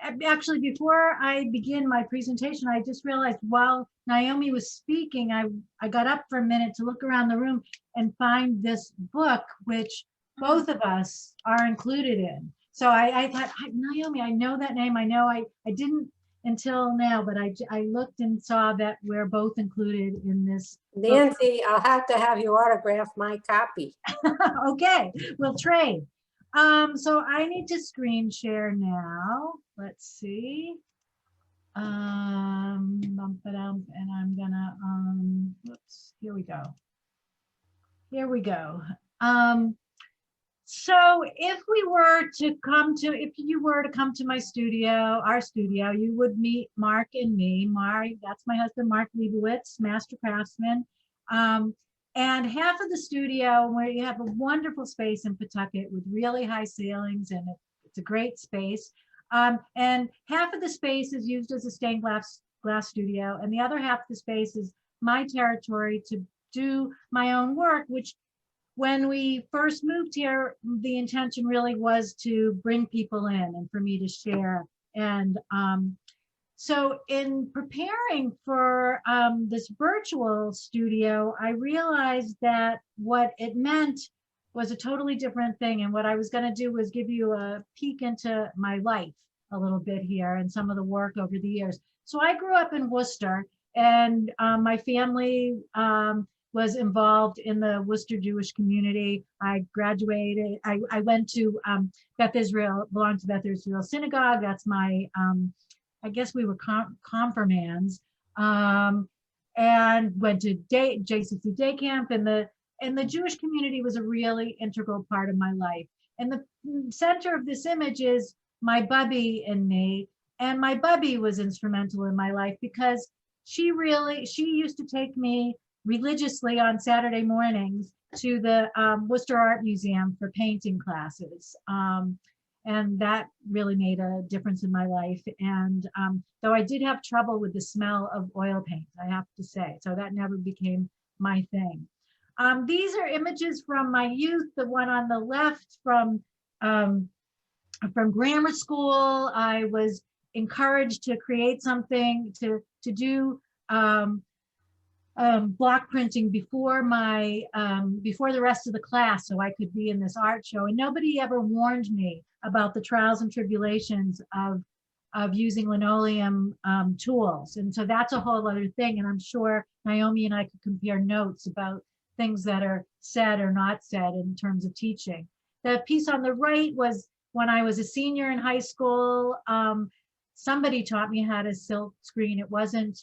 Actually, before I begin my presentation, I just realized while Naomi was speaking, I got up for a minute to look around the room and find this book, which both of us are included in. So I thought, Naomi, I know that name. I know I didn't until now, but I looked and saw that we're both included in this. Nancy, I'll have to have you autograph my copy. Okay, we'll trade. So I need to screen share now. Let's see. And I'm gonna, whoops, here we go. Here we go. So if you were to come to my studio, our studio, you would meet Mark and me. Mark, that's my husband, Mark Leibowitz, master craftsman. And half of the studio, where you have a wonderful space in Pawtucket with really high ceilings, and it's a great space. And half of the space is used as a stained glass studio, and the other half of the space is my territory to do my own work, which when we first moved here, the intention really was to bring people in and for me to share. And so in preparing for this virtual studio, I realized that what it meant was a totally different thing. And what I was going to do was give you a peek into my life a little bit here and some of the work over the years. So I grew up in Worcester, and my family was involved in the Worcester Jewish community. I graduated, I went to Beth Israel, belonged to Beth Israel Synagogue. That's my, I guess we were confirmands, and went to JCC day camp, and the Jewish community was a really integral part of my life. And the center of this image is my bubby and me, and my bubby was instrumental in my life because she used to take me religiously on Saturday mornings to the Worcester Art Museum for painting classes. And that really made a difference in my life. And though I did have trouble with the smell of oil paint, I have to say, so that never became my thing. These are images from my youth. The one on the left from grammar school. I was encouraged to create something, to do block printing before the rest of the class, so I could be in this art show. And nobody ever warned me about the trials and tribulations of using linoleum tools. And so that's a whole other thing. And I'm sure Naomi and I could compare notes about things that are said or not said in terms of teaching. The piece on the right was when I was a senior in high school. Somebody taught me how to silk screen. It wasn't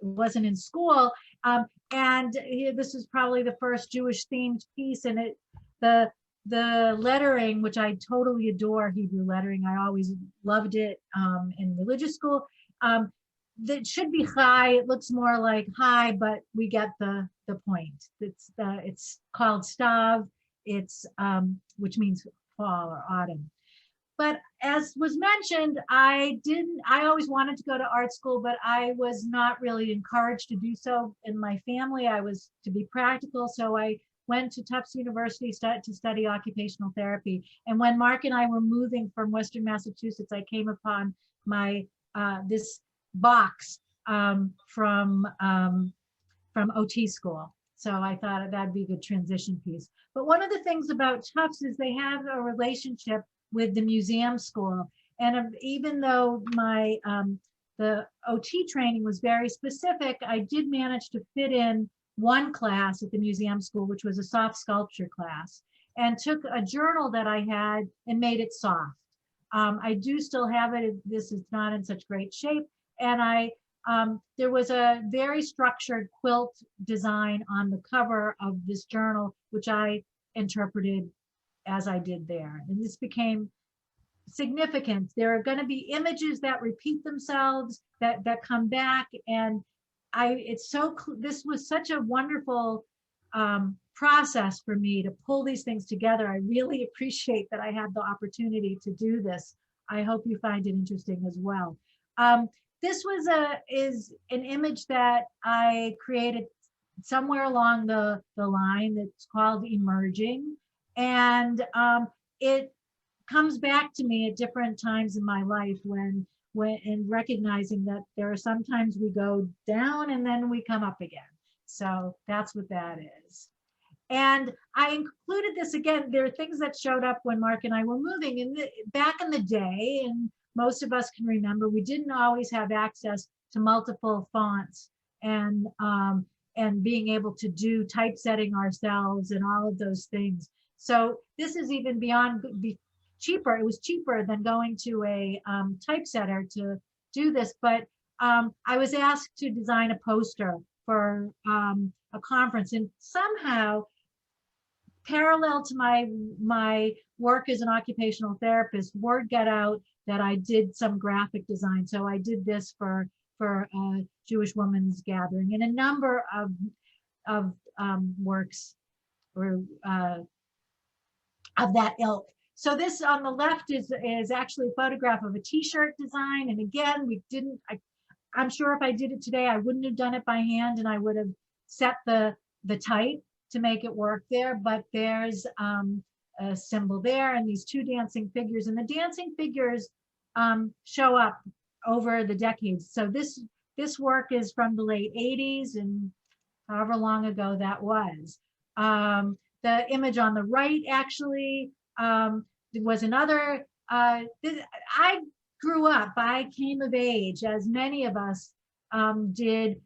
wasn't in school. And this is probably the first Jewish themed piece, and the lettering, which I totally adore Hebrew lettering. I always loved it in religious school. That should be high. It looks more like high, but we get the point. It's called Stav. It's which means fall or autumn. But as was mentioned, I always wanted to go to art school, but I was not really encouraged to do so in my family. I was to be practical, so I went to Tufts University to study occupational therapy. And when Mark and I were moving from Western Massachusetts, I came upon my this box from OT school. So I thought that'd be a good transition piece. But one of the things about Tufts is they have a relationship with the museum school. And even though my the OT training was very specific, I did manage to fit in one class at the museum school, which was a soft sculpture class, and took a journal that I had and made it soft. I do still have it. This is not in such great shape. And there was a very structured quilt design on the cover of this journal, which I interpreted as I did there. And this became significant. There are going to be images that repeat themselves, that come back. And this was such a wonderful process for me to pull these things together. I really appreciate that I had the opportunity to do this. I hope you find it interesting as well. This is an image that I created somewhere along the line that's called Emerging. And it comes back to me at different times in my life when and recognizing that there are sometimes we go down and then we come up again. So that's what that is. And I included this again. There are things that showed up when Mark and I were moving. And back in the day, and most of us can remember, we didn't always have access to multiple fonts and being able to do typesetting ourselves and all of those things. So this is even beyond cheaper. It was cheaper than going to a typesetter to do this. But I was asked to design a poster for a conference, and somehow, parallel to my work as an occupational therapist, word got out that I did some graphic design. So I did this for a Jewish women's gathering, and a number of works or of that ilk. So this on the left is actually a photograph of a t-shirt design. And again, I'm sure if I did it today, I wouldn't have done it by hand, and I would have set the type to make it work there. But there's a symbol there and these two dancing figures, and the dancing figures show up over the decades. So this work is from the late 80s and however long ago that was. The image on the right actually was another, I grew up, I came of age, as many of us did,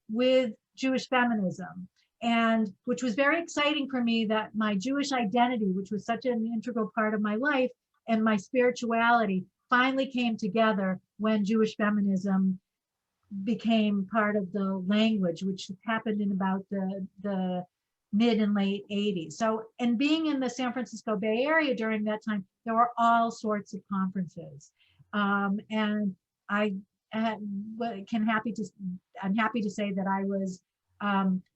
with Jewish feminism, and which was very exciting for me, that my Jewish identity, which was such an integral part of my life, and my spirituality finally came together when Jewish feminism became part of the language, which happened in about the mid and late 80s. So, and being in the San Francisco Bay Area during that time, there were all sorts of conferences. And I'm happy to say that I was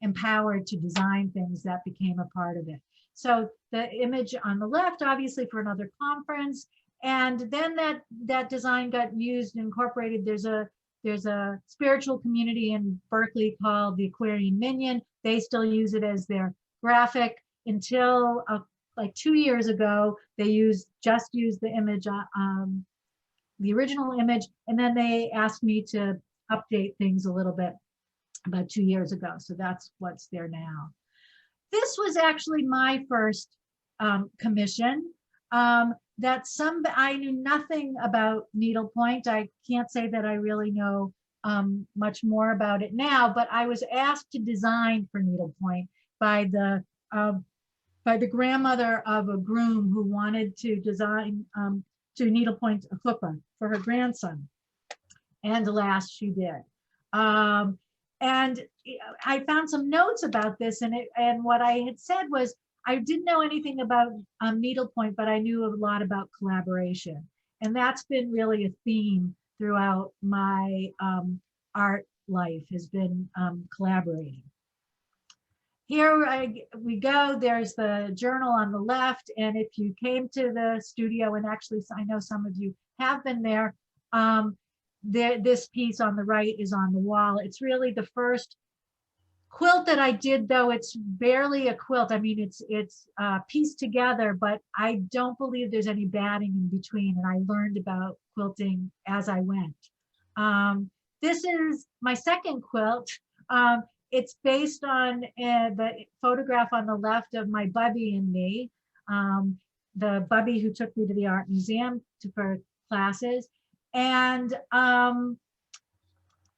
empowered to design things that became a part of it. So the image on the left, obviously for another conference, and then that design got used and incorporated. There's a spiritual community in Berkeley called the Aquarian Minyan. They still use it as their graphic until like 2 years ago. They just used the image, the original image, and then they asked me to update things a little bit about 2 years ago. So that's what's there now. This was actually my first commission. I knew nothing about needlepoint. I can't say that I really know much more about it now, but I was asked to design for needlepoint by the grandmother of a groom who wanted to design to needlepoint a chuppah for her grandson, and alas, she did. And I found some notes about this, and what I had said was I didn't know anything about needlepoint, but I knew a lot about collaboration, and that's been really a theme throughout my art life, has been collaborating. Here we go. There's the journal on the left, and if you came to the studio, and actually I know some of you have been there, this piece on the right is on the wall. It's really the first quilt that I did, though it's barely a quilt. I mean, it's pieced together, but I don't believe there's any batting in between, and I learned about quilting as I went. This is my second quilt. It's based on the photograph on the left of my bubby and me, the bubby who took me to the art museum for classes. And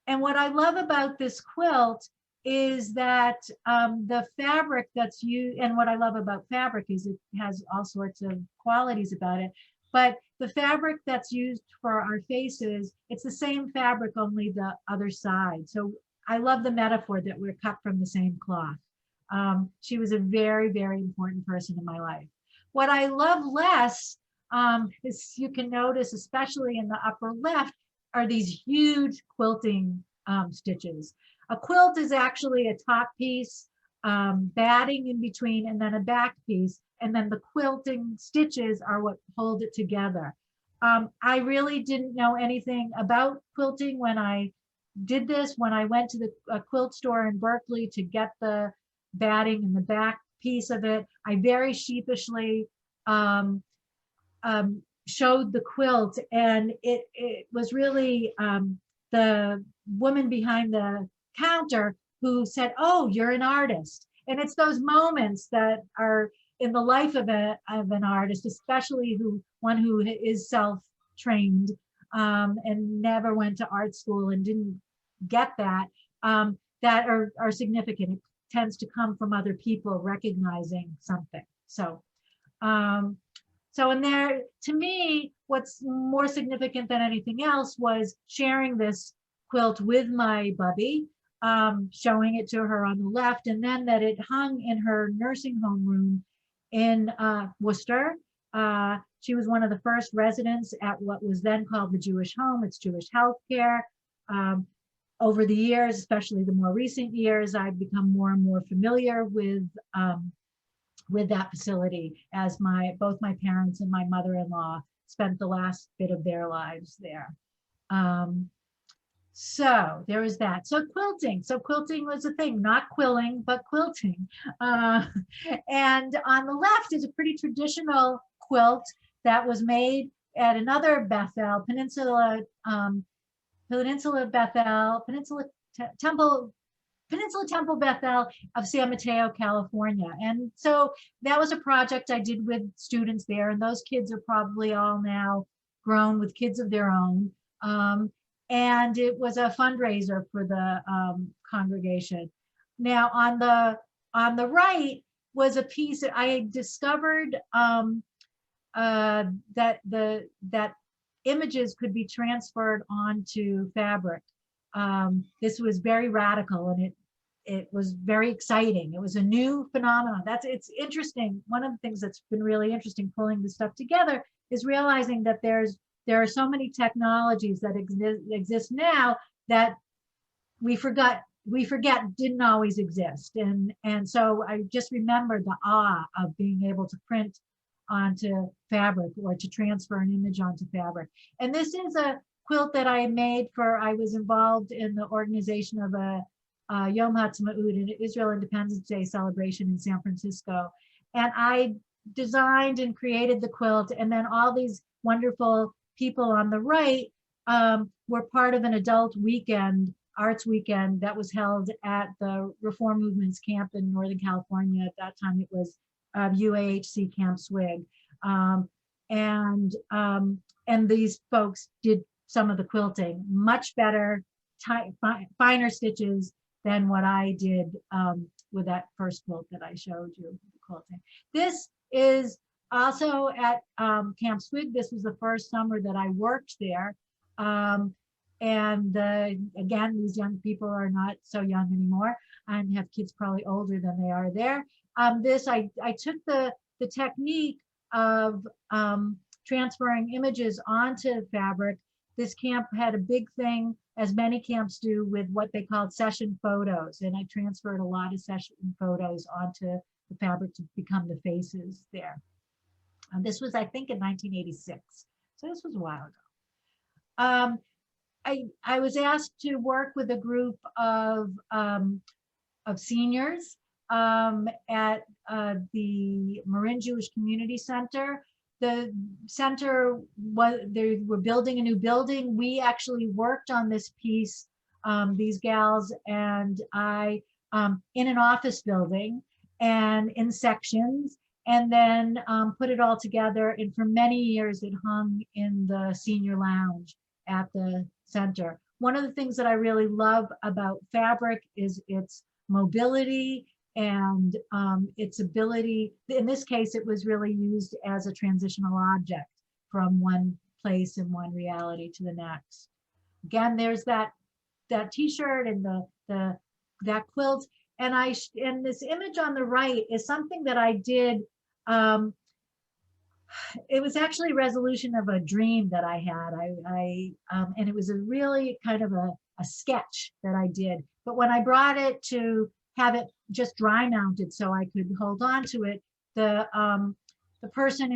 what I love about this quilt is that the fabric that's used, and what I love about fabric is it has all sorts of qualities about it, but the fabric that's used for our faces, it's the same fabric, only the other side. So I love the metaphor that we're cut from the same cloth. She was a very, very important person in my life. What I love less is, you can notice, especially in the upper left, are these huge quilting stitches. A quilt is actually a top piece, batting in between, and then a back piece, and then the quilting stitches are what hold it together. I really didn't know anything about quilting when I did this. When I went to the quilt store in Berkeley to get the batting and the back piece of it, I very sheepishly showed the quilt, and it was really the woman behind the counter who said, "Oh, you're an artist." And it's those moments that are in the life of an artist, especially one who is self-trained and never went to art school and didn't get that, that are significant. It tends to come from other people recognizing something. So, so in there, to me, what's more significant than anything else was sharing this quilt with my bubby, showing it to her on the left, and then that it hung in her nursing home room in Worcester. She was one of the first residents at what was then called the Jewish Home. It's Jewish healthcare. Over the years, especially the more recent years, I've become more and more familiar with that facility, as both my parents and my mother-in-law spent the last bit of their lives there. So there was that. So quilting. So quilting was a thing, not quilling, but quilting. And on the left is a pretty traditional quilt that was made at another Bethel, Peninsula Temple Bethel of San Mateo, California. And so that was a project I did with students there, and those kids are probably all now grown with kids of their own. And it was a fundraiser for the congregation. Now on the right was a piece that I discovered that images could be transferred onto fabric. This was very radical, and it was very exciting. It was a new phenomenon. It's interesting. One of the things that's been really interesting pulling this stuff together is realizing that there are so many technologies that exist now that we forget didn't always exist. And so I just remember the awe of being able to print onto fabric or to transfer an image onto fabric. And this is a quilt that I made I was involved in the organization of a Yom Ha'atzmaut, an Israel Independence Day celebration in San Francisco. And I designed and created the quilt, and then all these wonderful people on the right were part of an adult weekend, arts weekend, that was held at the Reform Movement's camp in Northern California. At that time it was UAHC Camp Swig. And these folks did some of the quilting, much better, finer stitches than what I did with that first quilt that I showed you, the quilting. This is also at Camp Swig. This was the first summer that I worked there. And again, these young people are not so young anymore and have kids probably older than they are there. I took the technique of transferring images onto fabric. This camp had a big thing, as many camps do, with what they called session photos. And I transferred a lot of session photos onto the fabric to become the faces there. This was, I think, in 1986. So this was a while ago. I was asked to work with a group of seniors at the Marin Jewish Community Center. The center they were building a new building. We actually worked on this piece, these gals and I, in an office building and in sections, and then put it all together. And for many years, it hung in the senior lounge at the center. One of the things that I really love about fabric is its mobility and its ability. In this case, it was really used as a transitional object from one place and one reality to the next. Again, there's that t-shirt and that quilt. And this image on the right is something that I did. It was actually a resolution of a dream that I had. And it was a really kind of a sketch that I did. But when I brought it to have it just dry mounted so I could hold on to it, the person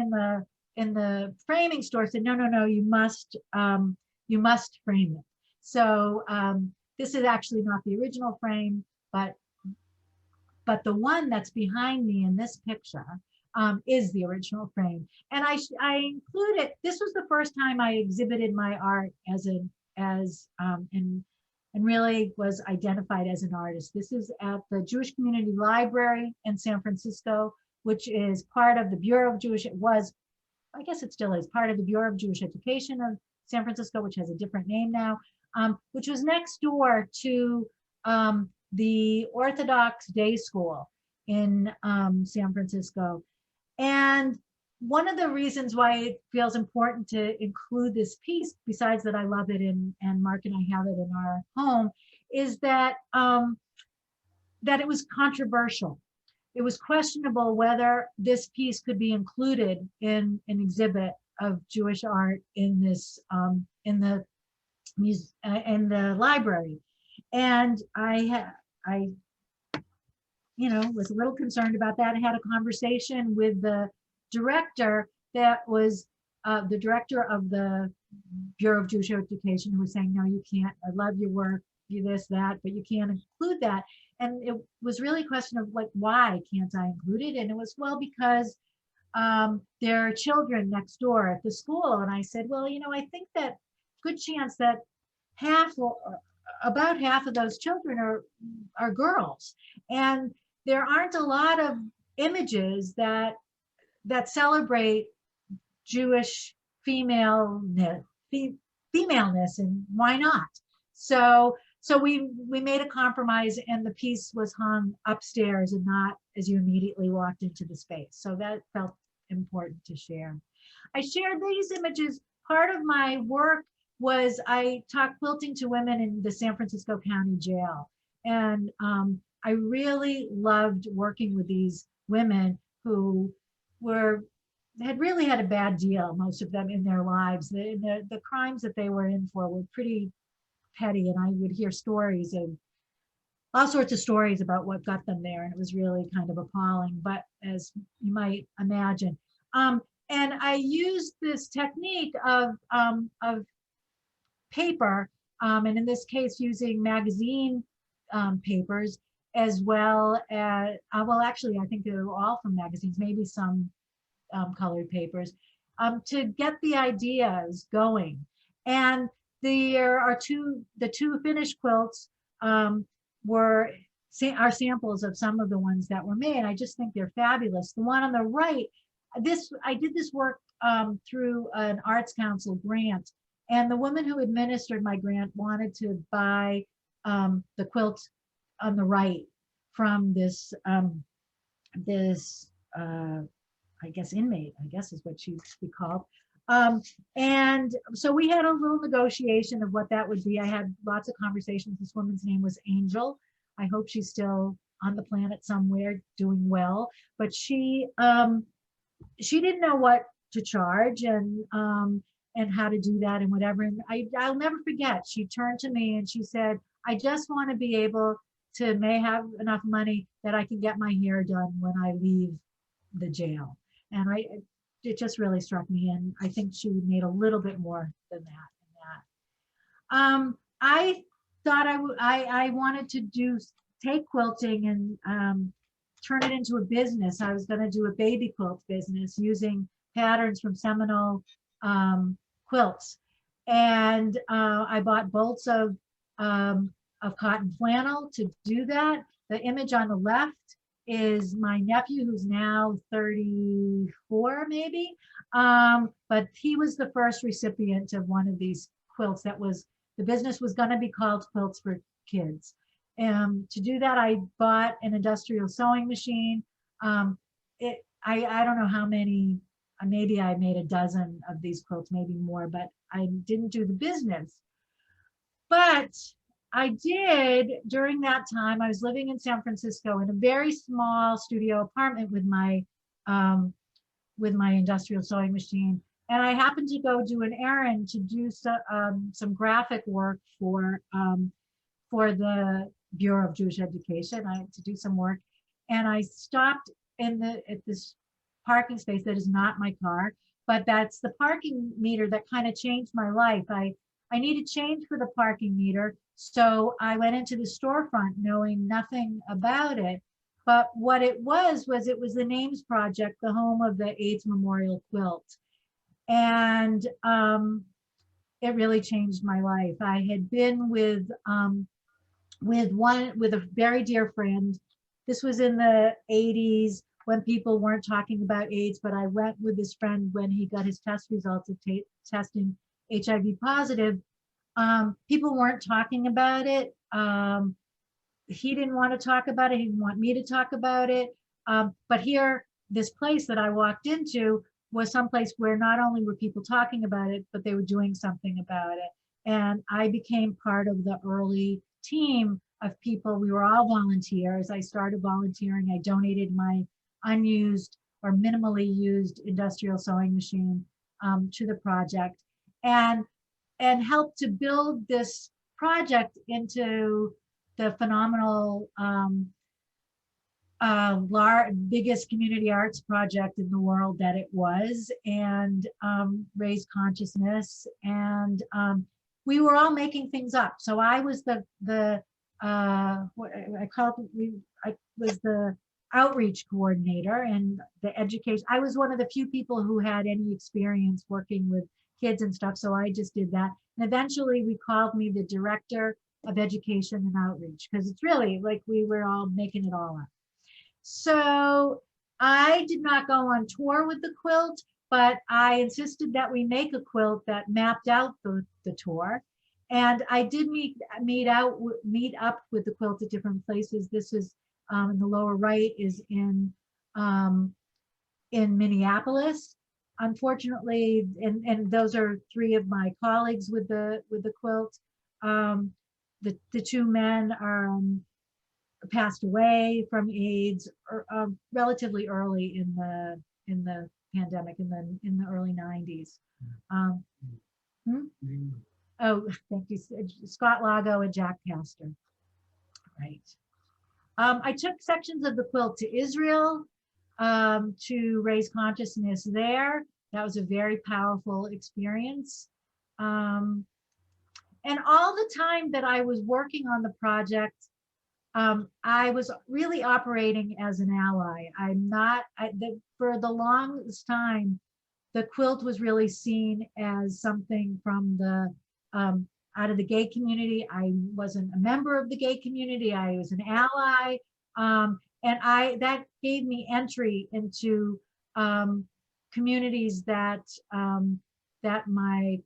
in the framing store said, no, you must frame it. So this is actually not the original frame, but the one that's behind me in this picture is the original frame. And I included, this was the first time I exhibited my art and really was identified as an artist. This is at the Jewish Community Library in San Francisco, which is part of the Bureau of Jewish, it was, I guess it still is, part of the Bureau of Jewish Education of San Francisco, which has a different name now, which was next door to the Orthodox Day School in San Francisco. And one of the reasons why it feels important to include this piece, besides that I love it and Mark and I have it in our home, is that that it was controversial. It was questionable whether this piece could be included in an exhibit of Jewish art in this in the library. And I was a little concerned about that. I had a conversation with the director that was the director of the Bureau of Jewish Education, who was saying, no, you can't, I love your work, you this, that, but you can't include that. And it was really a question of like, why can't I include it? And it was, well, because there are children next door at the school. And I said, well, I think that good chance that about half of those children are girls. And there aren't a lot of images that celebrate Jewish femaleness, and why not? So we made a compromise, and the piece was hung upstairs and not as you immediately walked into the space. So that felt important to share. I shared these images. Part of my work was I taught quilting to women in the San Francisco County Jail. And I really loved working with these women who had really had a bad deal, most of them in their lives. The crimes that they were in for were pretty petty, and I would hear stories of all sorts of stories about what got them there, and it was really kind of appalling, but as you might imagine. And I used this technique of paper, and in this case using magazine papers, as well as, well, actually, I think they were all from magazines, maybe some colored papers, to get the ideas going. And there are the two finished quilts are samples of some of the ones that were made. I just think they're fabulous. The one on the right, I did this work through an Arts Council grant, and the woman who administered my grant wanted to buy the quilt on the right from this I guess inmate, I guess is what she would be called. And so we had a little negotiation of what that would be. I had lots of conversations. This woman's name was Angel. I hope she's still on the planet somewhere doing well, but she didn't know what to charge and how to do that and whatever. And I'll never forget, she turned to me and she said, I just want to be able to have enough money that I can get my hair done when I leave the jail. And it just really struck me, and I think she made a little bit more than that. I thought I wanted to take quilting and turn it into a business. I was going to do a baby quilt business using patterns from Seminole quilts, and I bought bolts of cotton flannel to do that. The image on the left is my nephew, who's now 34 maybe, but he was the first recipient of one of these quilts. The business was going to be called Quilts for Kids. To do that, I bought an industrial sewing machine. I don't know how many, maybe I made a dozen of these quilts, maybe more, but I didn't do the business. But I did, during that time, I was living in San Francisco in a very small studio apartment with my industrial sewing machine. And I happened to go do an errand to do some graphic work for the Bureau of Jewish Education. I had to do some work, and I stopped at this parking space that is not my car, but that's the parking meter that kind of changed my life. I needed change for the parking meter, so I went into the storefront knowing nothing about it. But what it was it was the Names Project, the home of the AIDS Memorial Quilt. And it really changed my life. I had been with a very dear friend. This was in the 80s when people weren't talking about AIDS, but I went with this friend when he got his test results of testing HIV positive. People weren't talking about it. He didn't want to talk about it. He didn't want me to talk about it. But here, this place that I walked into was someplace where not only were people talking about it, but they were doing something about it. And I became part of the early team of people. We were all volunteers. I started volunteering. I donated my unused or minimally used industrial sewing machine to the project, and helped to build this project into the phenomenal biggest community arts project in the world that it was, and raise consciousness. And we were all making things up. So I was what I was the outreach coordinator and the education. I was one of the few people who had any experience working with kids and stuff. So I just did that. And eventually we called me the director of education and outreach, because it's really like we were all making it all up. So I did not go on tour with the quilt, but I insisted that we make a quilt that mapped out the tour. And I did meet up with the quilt at different places. This is in the lower right is in Minneapolis. Unfortunately, and those are three of my colleagues with the quilt. The two men are passed away from AIDS relatively early in the pandemic, in the early 90s. Oh, thank you, Scott Lago and Jack Pastor. Right. I took sections of the quilt to Israel to raise consciousness there. That was a very powerful experience. And all the time that I was working on the project, I was really operating as an ally. For the longest time, the quilt was really seen as something from the out of the gay community. I wasn't a member of the gay community. I was an ally, and that gave me entry into communities that my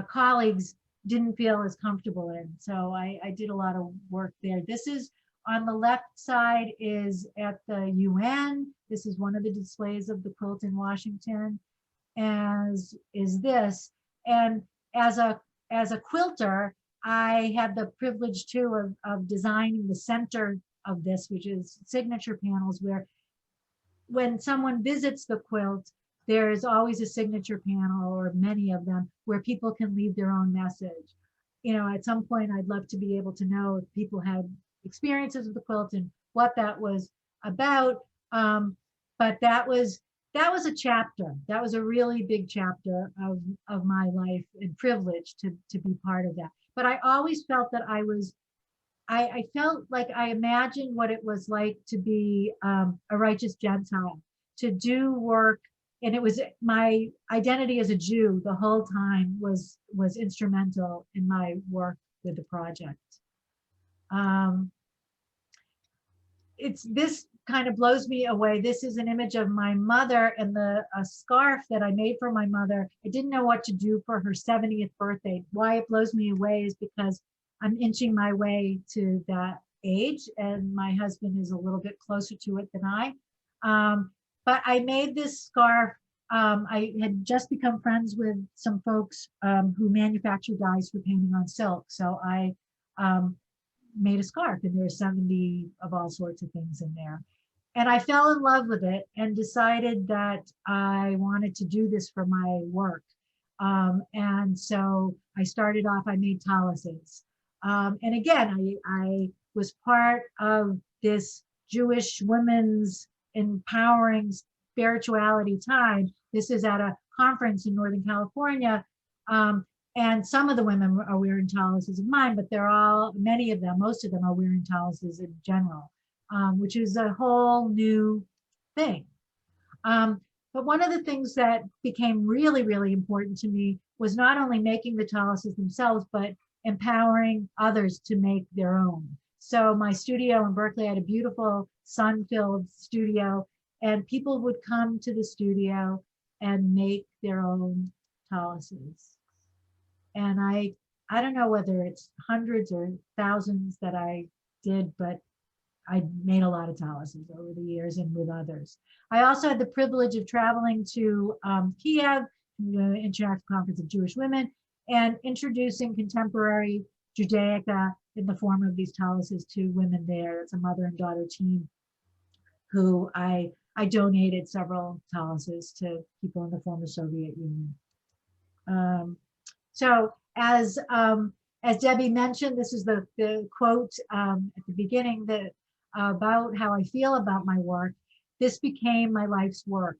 colleagues didn't feel as comfortable in. So I did a lot of work there. This is on the left side is at the UN. This is one of the displays of the quilt in Washington, as is this. And as a quilter, I had the privilege too of designing the center of this, which is signature panels, where when someone visits the quilt, there is always a signature panel, or many of them, where people can leave their own message. You know, at some point, I'd love to be able to know if people had experiences with the quilt and what that was about. But that was a chapter. That was a really big chapter of my life, and privilege to be part of that. But I always felt that I felt like I imagined what it was like to be a righteous Gentile, to do work. And it was my identity as a Jew the whole time was instrumental in my work with the project. This kind of blows me away. This is an image of my mother and a scarf that I made for my mother. I didn't know what to do for her 70th birthday. Why it blows me away is because I'm inching my way to that age, and my husband is a little bit closer to it than I. But I made this scarf. I had just become friends with some folks who manufacture dyes for painting on silk. So I made a scarf, and there are 70 of all sorts of things in there. And I fell in love with it and decided that I wanted to do this for my work. And so I started off, I made taluses. And again, I was part of this Jewish women's empowering spirituality time. This is at a conference in Northern California. And some of the women are wearing taluses of mine, but they're all, many of them, most of them are wearing taluses in general. which is a whole new thing. But one of the things that became really, really important to me was not only making the taluses themselves, but empowering others to make their own. So my studio in Berkeley had a beautiful sun-filled studio, and people would come to the studio and make their own taluses. And I don't know whether it's hundreds or thousands that I did, but I made a lot of taluses over the years and with others. I also had the privilege of traveling to Kiev, the International Conference of Jewish Women, and introducing contemporary Judaica in the form of these taluses to women there. It's a mother and daughter team who I donated several taluses to people in the former Soviet Union. So as Debbie mentioned, this is the quote at the beginning that about how I feel about my work. This became my life's work,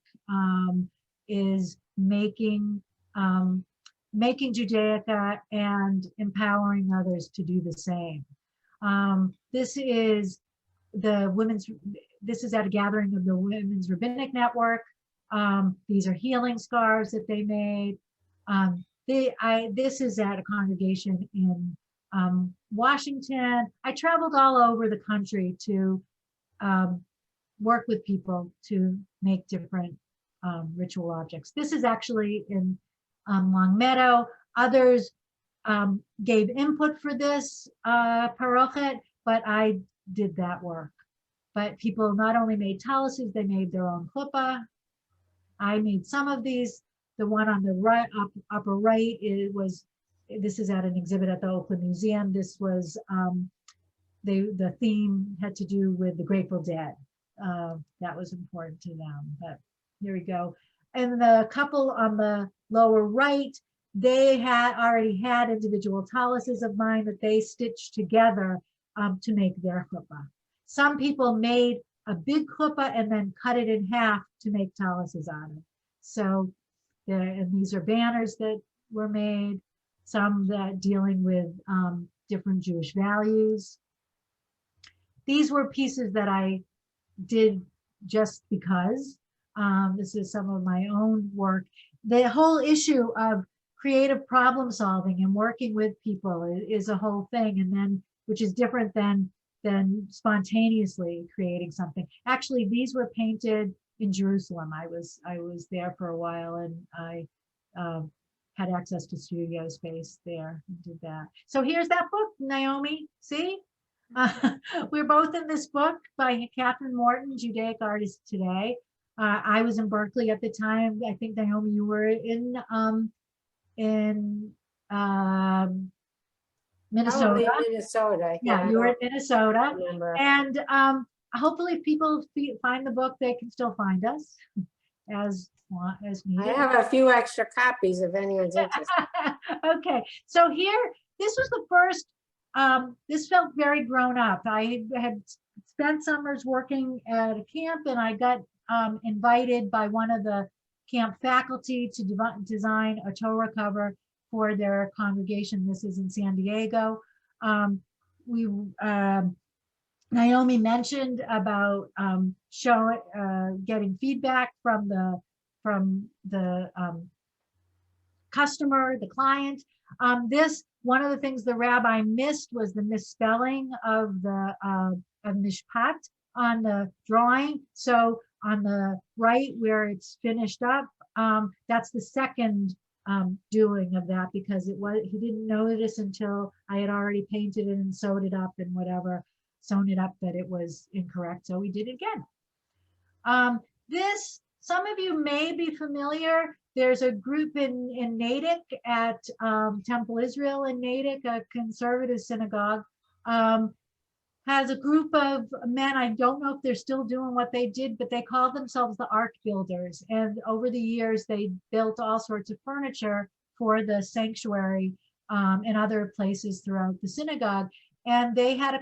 is making Judaica and empowering others to do the same. This is at a gathering of the Women's Rabbinic Network. These are healing scarves that they made. This is at a congregation in Washington. I traveled all over the country to work with people to make different ritual objects. This is actually in Longmeadow. Others gave input for this parochet, but I did that work. But people not only made taluses, they made their own chuppah. I made some of these. The one on the right, upper right, this is at an exhibit at the Oakland Museum. This was, the theme had to do with the Grateful Dead. That was important to them, but here we go. And the couple on the lower right, they already had individual taluses of mine that they stitched together to make their chuppah. Some people made a big chuppah and then cut it in half to make taluses out of. So and these are banners that were made, some that dealing with different Jewish values. These were pieces that I did just because. This is some of my own work. The whole issue of creative problem solving and working with people is a whole thing, and then which is different than spontaneously creating something. Actually, these were painted in Jerusalem. I was there for a while, and I had access to studio space there and did that. So here's that book, Naomi. See, we're both in this book by Catherine Morton, Judaic Artist Today. I was in Berkeley at the time. I think, Naomi, you were in Minnesota. Probably Minnesota. Yeah, you were in I Minnesota. remember. And hopefully if people find the book, they can still find us as needed. I have a few extra copies if anyone's interested. Okay, so here, this was the first, this felt very grown up. I had spent summers working at a camp, and I got invited by one of the camp faculty to design a Torah cover for their congregation. This is in San Diego. Naomi mentioned about getting feedback from the customer, the client. One of the things the rabbi missed was the misspelling of the mishpat on the drawing. So on the right where it's finished up, that's the second doing of that, because he didn't notice until I had already painted it and sewed it up and whatever, sewn it up, that it was incorrect. So we did it again. Some of you may be familiar. There's a group in Natick at Temple Israel in Natick, a conservative synagogue, has a group of men. I don't know if they're still doing what they did, but they call themselves the Ark Builders. And over the years, they built all sorts of furniture for the sanctuary and other places throughout the synagogue. And they had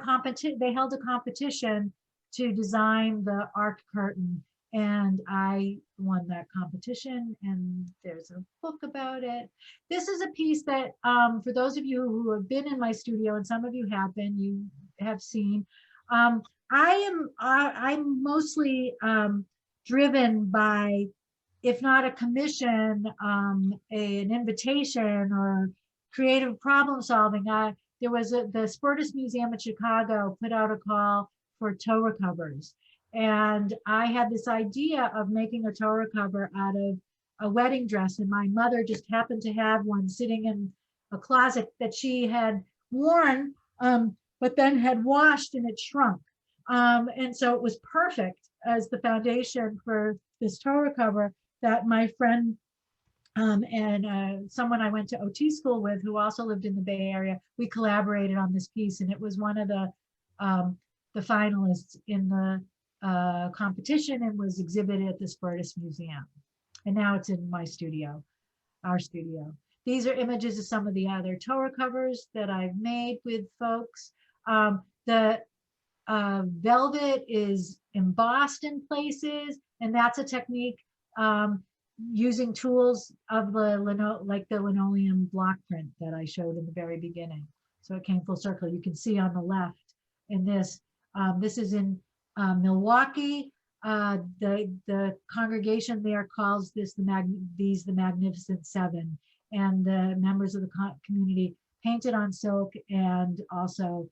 they held a competition to design the Ark curtain. And I won that competition, and there's a book about it. This is a piece that, for those of you who have been in my studio, and some of you have been, you have seen, I'm mostly driven by, if not a commission, an invitation or creative problem solving. There was the Spertus Museum in Chicago put out a call for toe recovers. And I had this idea of making a toe recover out of a wedding dress. And my mother just happened to have one sitting in a closet that she had worn, but then had washed and it shrunk. And so it was perfect as the foundation for this toe recover that my friend and someone I went to OT school with who also lived in the Bay Area, we collaborated on this piece, and it was one of the finalists in the competition and was exhibited at the Spertus Museum. And now it's in my studio, our studio. These are images of some of the other toe recovers that I've made with folks. The velvet is embossed in places, and that's a technique using tools of the linoleum block print that I showed in the very beginning. So it came full circle. You can see on the left in this, this is in Milwaukee. The congregation there calls this the Magnificent Seven, and the members of the community painted on silk and also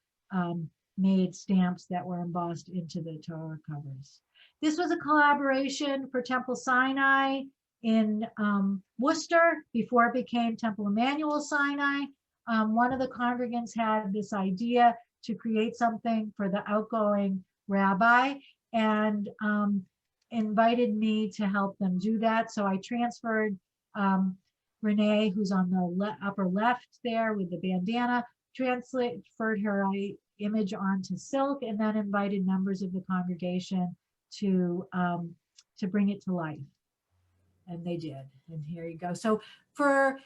made stamps that were embossed into the toe covers. This was a collaboration for Temple Sinai in Worcester before it became Temple Emmanuel Sinai. One of the congregants had this idea to create something for the outgoing rabbi and invited me to help them do that. So I transferred Renee, who's on the upper left there with the bandana, transferred her image onto silk, and then invited members of the congregation to bring it to life. And they did. And here you go. So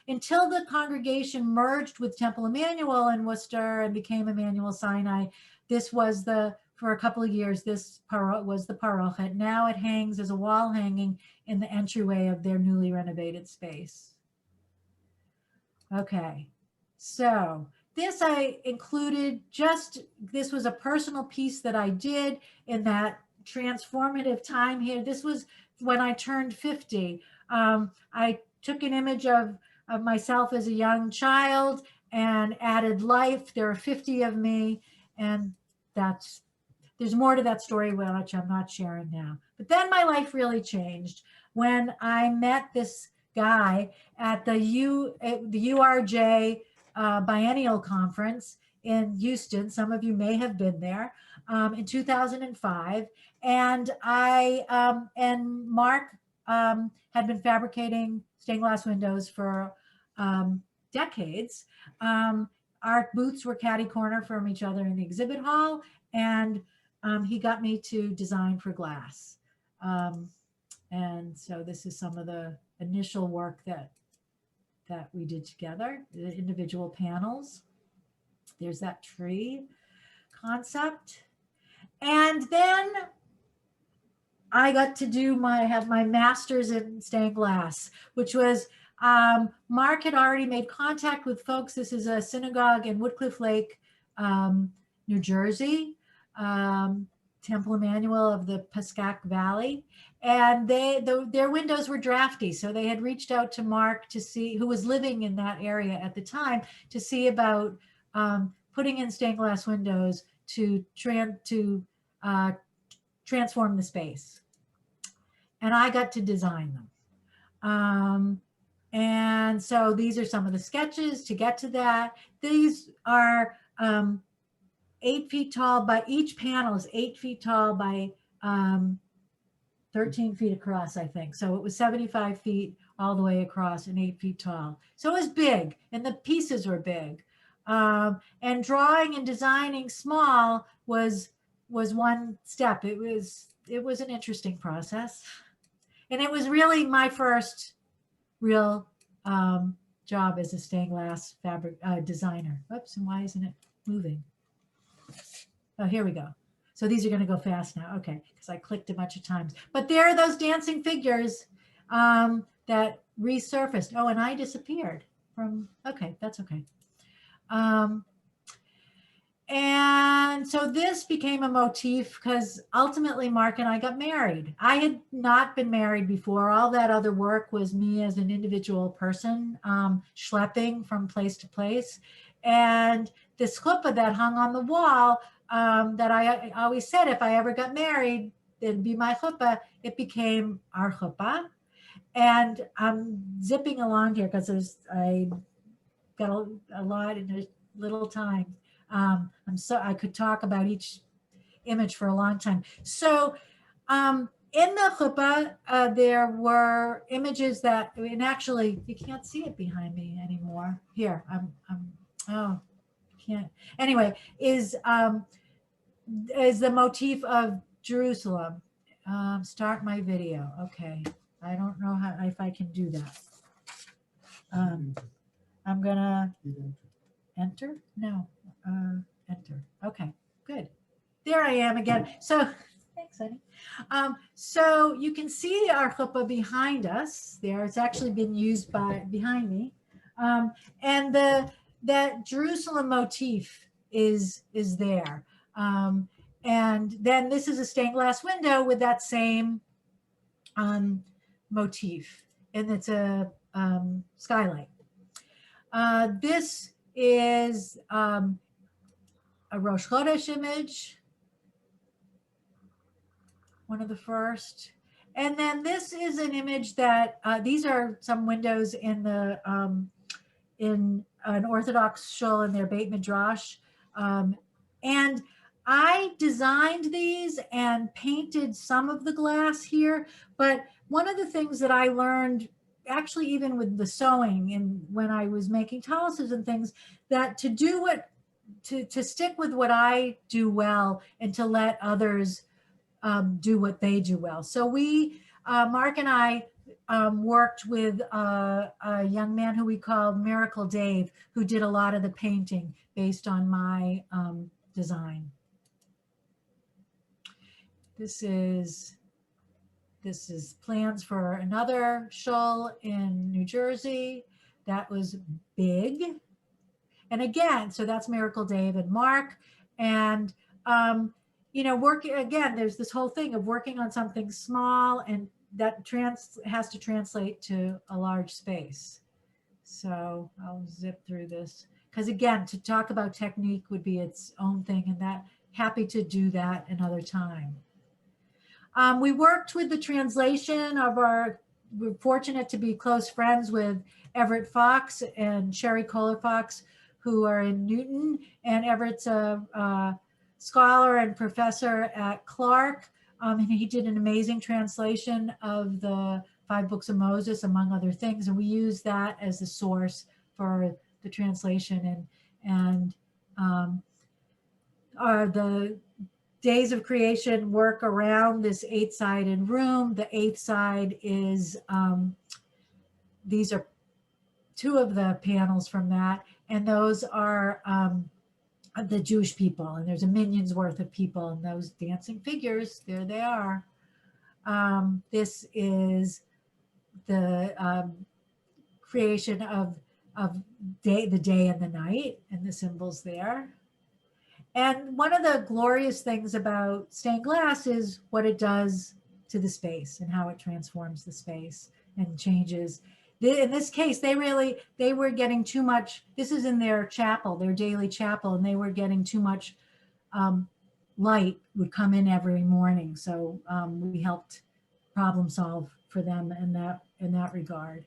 until the congregation merged with Temple Emmanuel in Worcester and became Emmanuel Sinai, this was for a couple of years, this was the parochet. Now it hangs as a wall hanging in the entryway of their newly renovated space. Okay, so this I included this was a personal piece that I did in that transformative time here. This was when I turned 50. I took an image of myself as a young child and added life. There are 50 of me, and there's more to that story which I'm not sharing now. But then my life really changed when I met this guy at the URJ biennial conference in Houston. Some of you may have been there in 2005. And and Mark had been fabricating stained glass windows for decades. Our booths were catty corner from each other in the exhibit hall, and he got me to design for glass. And so this is some of the initial work that we did together, the individual panels. There's that tree concept. And then I got to have my master's in stained glass, which was, Mark had already made contact with folks. This is a synagogue in Woodcliff Lake, New Jersey, Temple Emmanuel of the Pascack Valley. And their windows were drafty. So they had reached out to Mark to see, who was living in that area at the time, to see about putting in stained glass windows to transform the space. And I got to design them. And so these are some of the sketches to get to that. These are 8 feet tall, but each panel is 8 feet tall by 13 feet across, I think. So it was 75 feet all the way across and 8 feet tall. So it was big, and the pieces were big. And drawing and designing small was one step. It was an interesting process. And it was really my first real job as a stained glass fabric designer. Oops, and why isn't it moving? Oh, here we go. So these are going to go fast now. Okay, because I clicked a bunch of times. But there are those dancing figures that resurfaced. Oh, and I disappeared from, okay, that's okay. And so this became a motif because ultimately Mark and I got married. I had not been married before. All that other work was me as an individual person, schlepping from place to place. And this chuppah that hung on the wall, that I always said, if I ever got married, it'd be my chuppah. It became our chuppah. And I'm zipping along here because I got a lot in a little time. I could talk about each image for a long time. So in the chuppah, there were images that, and actually you can't see it behind me anymore. Here, oh, can't. Anyway, is the motif of Jerusalem. Start my video. Okay, I don't know if I can do that. I'm gonna enter. No, enter. Okay, good. There I am again. So thanks, honey. So you can see our chuppah behind us there. It's actually been used behind me. And that Jerusalem motif is there. And then this is a stained glass window with that same motif, and it's a skylight. This is a Rosh Chodesh image, one of the first. And then this is an image that, these are some windows in in an Orthodox shul in their Beit Midrash. And I designed these and painted some of the glass here, but one of the things that I learned, actually even with the sewing and when I was making taluses and things, that to stick with what I do well and to let others do what they do well. So Mark and I worked with a young man who we call Miracle Dave, who did a lot of the painting based on my design. This is plans for another shul in New Jersey that was big. And again, so that's Miracle Dave and Mark. And, working, again, there's this whole thing of working on something small, and that has to translate to a large space. So I'll zip through this. Because again, to talk about technique would be its own thing, and that happy to do that another time. We worked with the translation we're fortunate to be close friends with Everett Fox and Sherry Kohler Fox, who are in Newton, and Everett's a scholar and professor at Clark. And he did an amazing translation of the 5 books of Moses, among other things. And we use that as the source for the translation. And the days of creation work around this 8-sided room. The 8th side is, these are 2 of the panels from that. And those are the Jewish people. And there's a minion's worth of people, and those dancing figures, there they are. This is the creation of the day and the night, and the symbols there. And one of the glorious things about stained glass is what it does to the space and how it transforms the space and changes. In this case, they were getting too much. This is in their chapel, their daily chapel, and they were getting too much light would come in every morning. So we helped problem solve for them in that regard.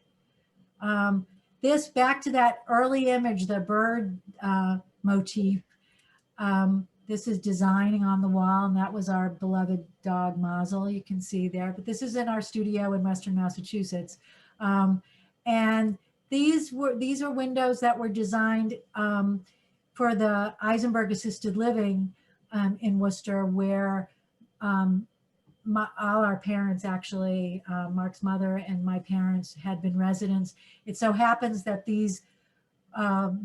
This, back to that early image, the bird motif. This is designing on the wall, and that was our beloved dog Mazel, you can see there. But this is in our studio in Western Massachusetts. And these are windows that were designed for the Eisenberg Assisted Living in Worcester, where all our parents, actually, Mark's mother and my parents, had been residents. It so happens that the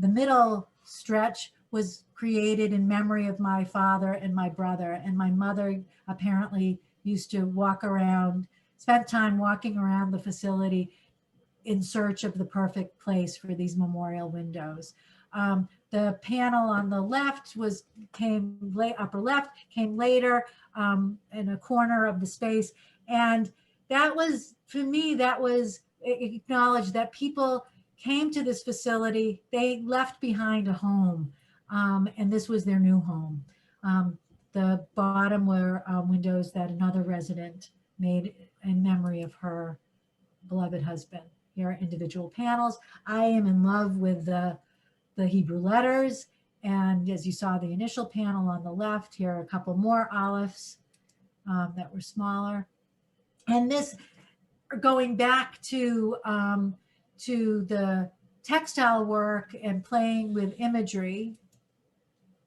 middle stretch was created in memory of my father and my brother. And my mother apparently used to spent time walking around the facility in search of the perfect place for these memorial windows. The panel on the left upper left came later in a corner of the space. And that was, for me, that was acknowledged that people came to this facility, they left behind a home, and this was their new home. The bottom were windows that another resident made in memory of her beloved husband. Here are individual panels. I am in love with the Hebrew letters. And as you saw, the initial panel on the left, here are a couple more olives that were smaller. And this, going back to the textile work and playing with imagery,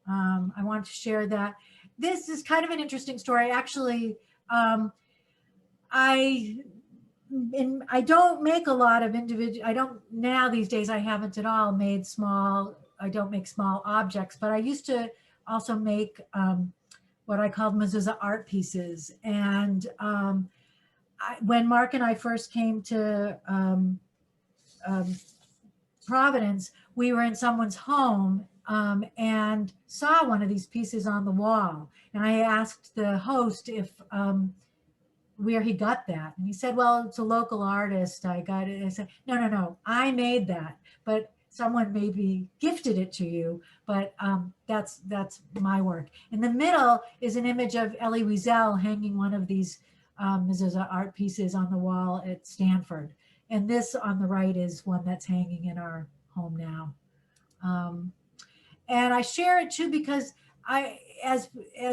I want to share that. This is kind of an interesting story. Actually, I don't make a lot of now these days I haven't at all made I don't make small objects, but I used to also make what I called mezuzah art pieces. And when Mark and I first came to Providence, we were in someone's home and saw one of these pieces on the wall. And I asked the host if where he got that. And he said, well, it's a local artist. I got it. I said, no, I made that, but someone maybe gifted it to you, but that's my work. In the middle is an image of Elie Wiesel hanging one of these mezuzah art pieces on the wall at Stanford. And this on the right is one that's hanging in our home now. And I share it too because as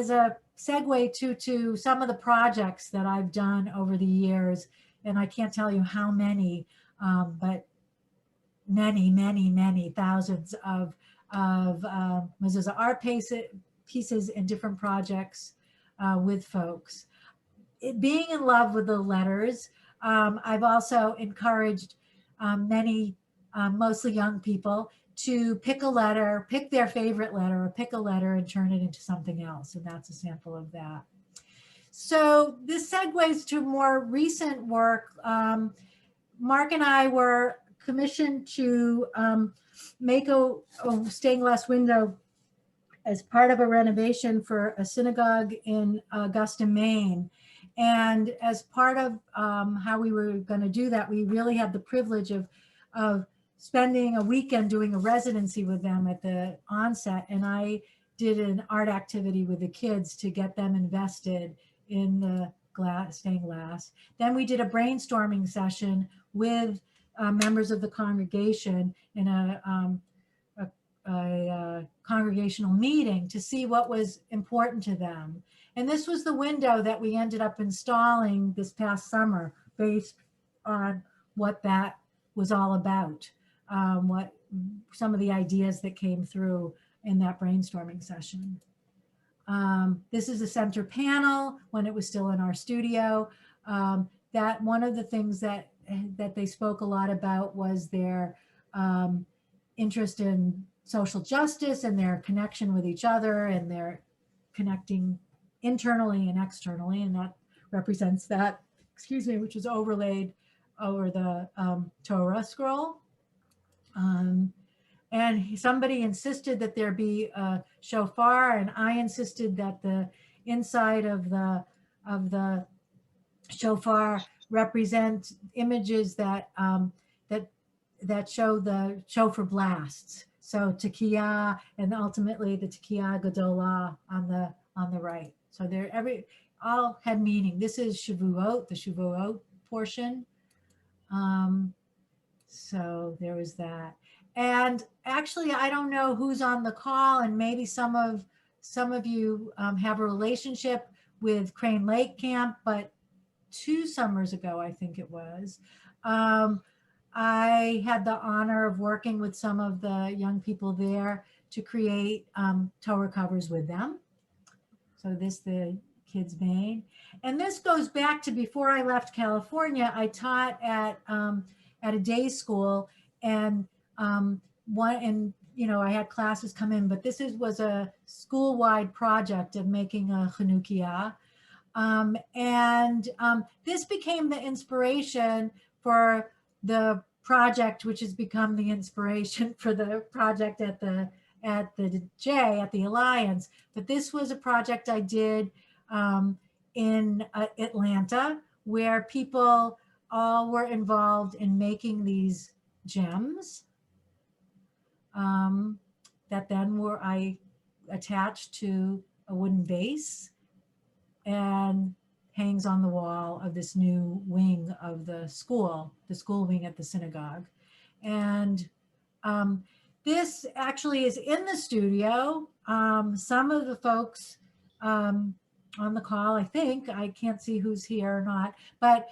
a segue to some of the projects that I've done over the years, and I can't tell you how many, but many thousands of mezuzah art pieces and different projects with folks. Being in love with the letters, I've also encouraged many, mostly young people, to pick their favorite letter, or pick a letter and turn it into something else. And that's a sample of that. So this segues to more recent work. Mark and I were commissioned to make a stained glass window as part of a renovation for a synagogue in Augusta, Maine. And as part of how we were going to do that, we really had the privilege of spending a weekend doing a residency with them at the onset. And I did an art activity with the kids to get them invested in the stained glass. Then we did a brainstorming session with members of the congregation in a congregational meeting to see what was important to them. And this was the window that we ended up installing this past summer based on what that was all about, what some of the ideas that came through in that brainstorming session. This is the center panel when it was still in our studio. That one of the things that they spoke a lot about was their interest in social justice and their connection with each other, and their connecting internally and externally, and that represents that, which is overlaid over the Torah scroll. And somebody insisted that there be a shofar, and I insisted that the inside of the shofar represent images that that show the shofar blasts. So Tekiah, and ultimately the Tekiah Gedolah on the right. So they're all had meaning. This is Shavuot, the Shavuot portion. So there was that. And actually, I don't know who's on the call, and maybe some of you have a relationship with Crane Lake Camp, but 2 summers ago, I think it was, I had the honor of working with some of the young people there to create Torah covers with them. So this the kids made. And this goes back to before I left California. I taught at a day school, and I had classes come in, but this was a school-wide project of making a Chanukiah. This became the inspiration for the project, which has become the inspiration for the project at the Alliance. But this was a project I did in Atlanta, where people all were involved in making these gems that then I attached to a wooden base and hangs on the wall of this new wing of the school wing at the synagogue. And this actually is in the studio. Some of the folks on the call, I think, I can't see who's here or not, but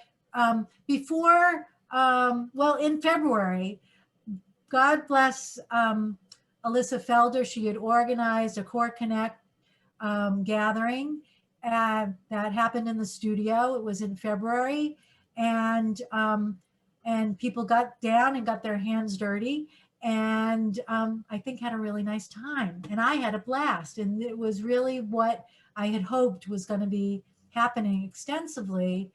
before, well, in February, God bless Alyssa Felder, she had organized a Core Connect gathering that happened in the studio. It was in February, and people got down and got their hands dirty, and I think had a really nice time, and I had a blast, and it was really what I had hoped was going to be happening extensively.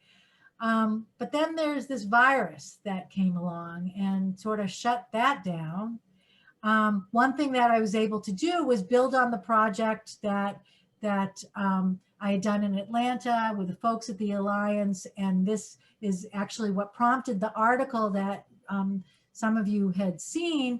But then there's this virus that came along and sort of shut that down. One thing that I was able to do was build on the project that I had done in Atlanta with the folks at the Alliance, and this is actually what prompted the article that some of you had seen.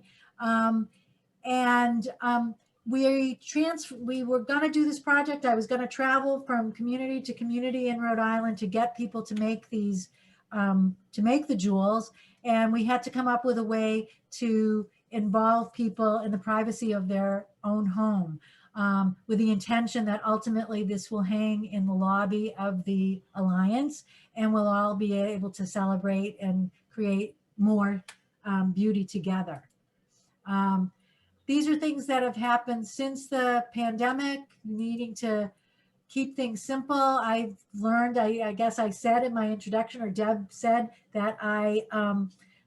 We were going to do this project. I was going to travel from community to community in Rhode Island to get people to make these, to make the jewels. And we had to come up with a way to involve people in the privacy of their own home, with the intention that ultimately this will hang in the lobby of the Alliance, and we'll all be able to celebrate and create more beauty together. These are things that have happened since the pandemic, needing to keep things simple. I've learned, I guess I said in my introduction, or Deb said, that I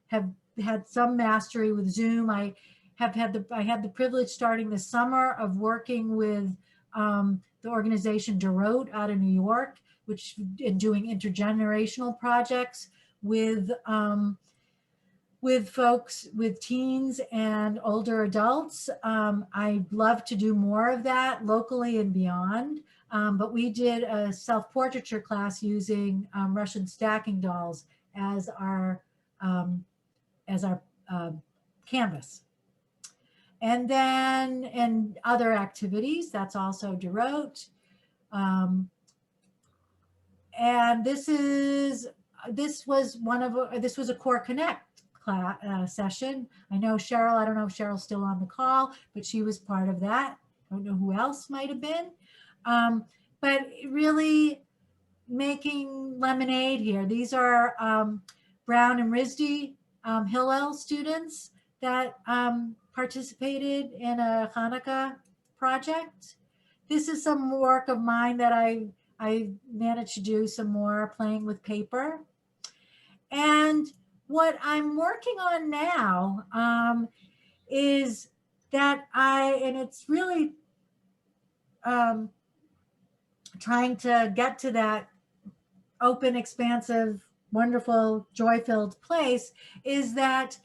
have had some mastery with Zoom. I had the privilege starting this summer of working with the organization DeRote out of New York, which in doing intergenerational projects with folks, with teens and older adults. I'd love to do more of that locally and beyond. But we did a self-portraiture class using Russian stacking dolls as our canvas. And then in other activities, that's also DeRote. And this was a Core Connect session. I know Cheryl, I don't know if Cheryl's still on the call, but she was part of that. I don't know who else might have been. But really making lemonade here. These are Brown and RISD Hillel students that participated in a Hanukkah project. This is some work of mine that I managed to do some more playing with paper. And what I'm working on now is that and it's really trying to get to that open, expansive, wonderful, joy-filled place, is that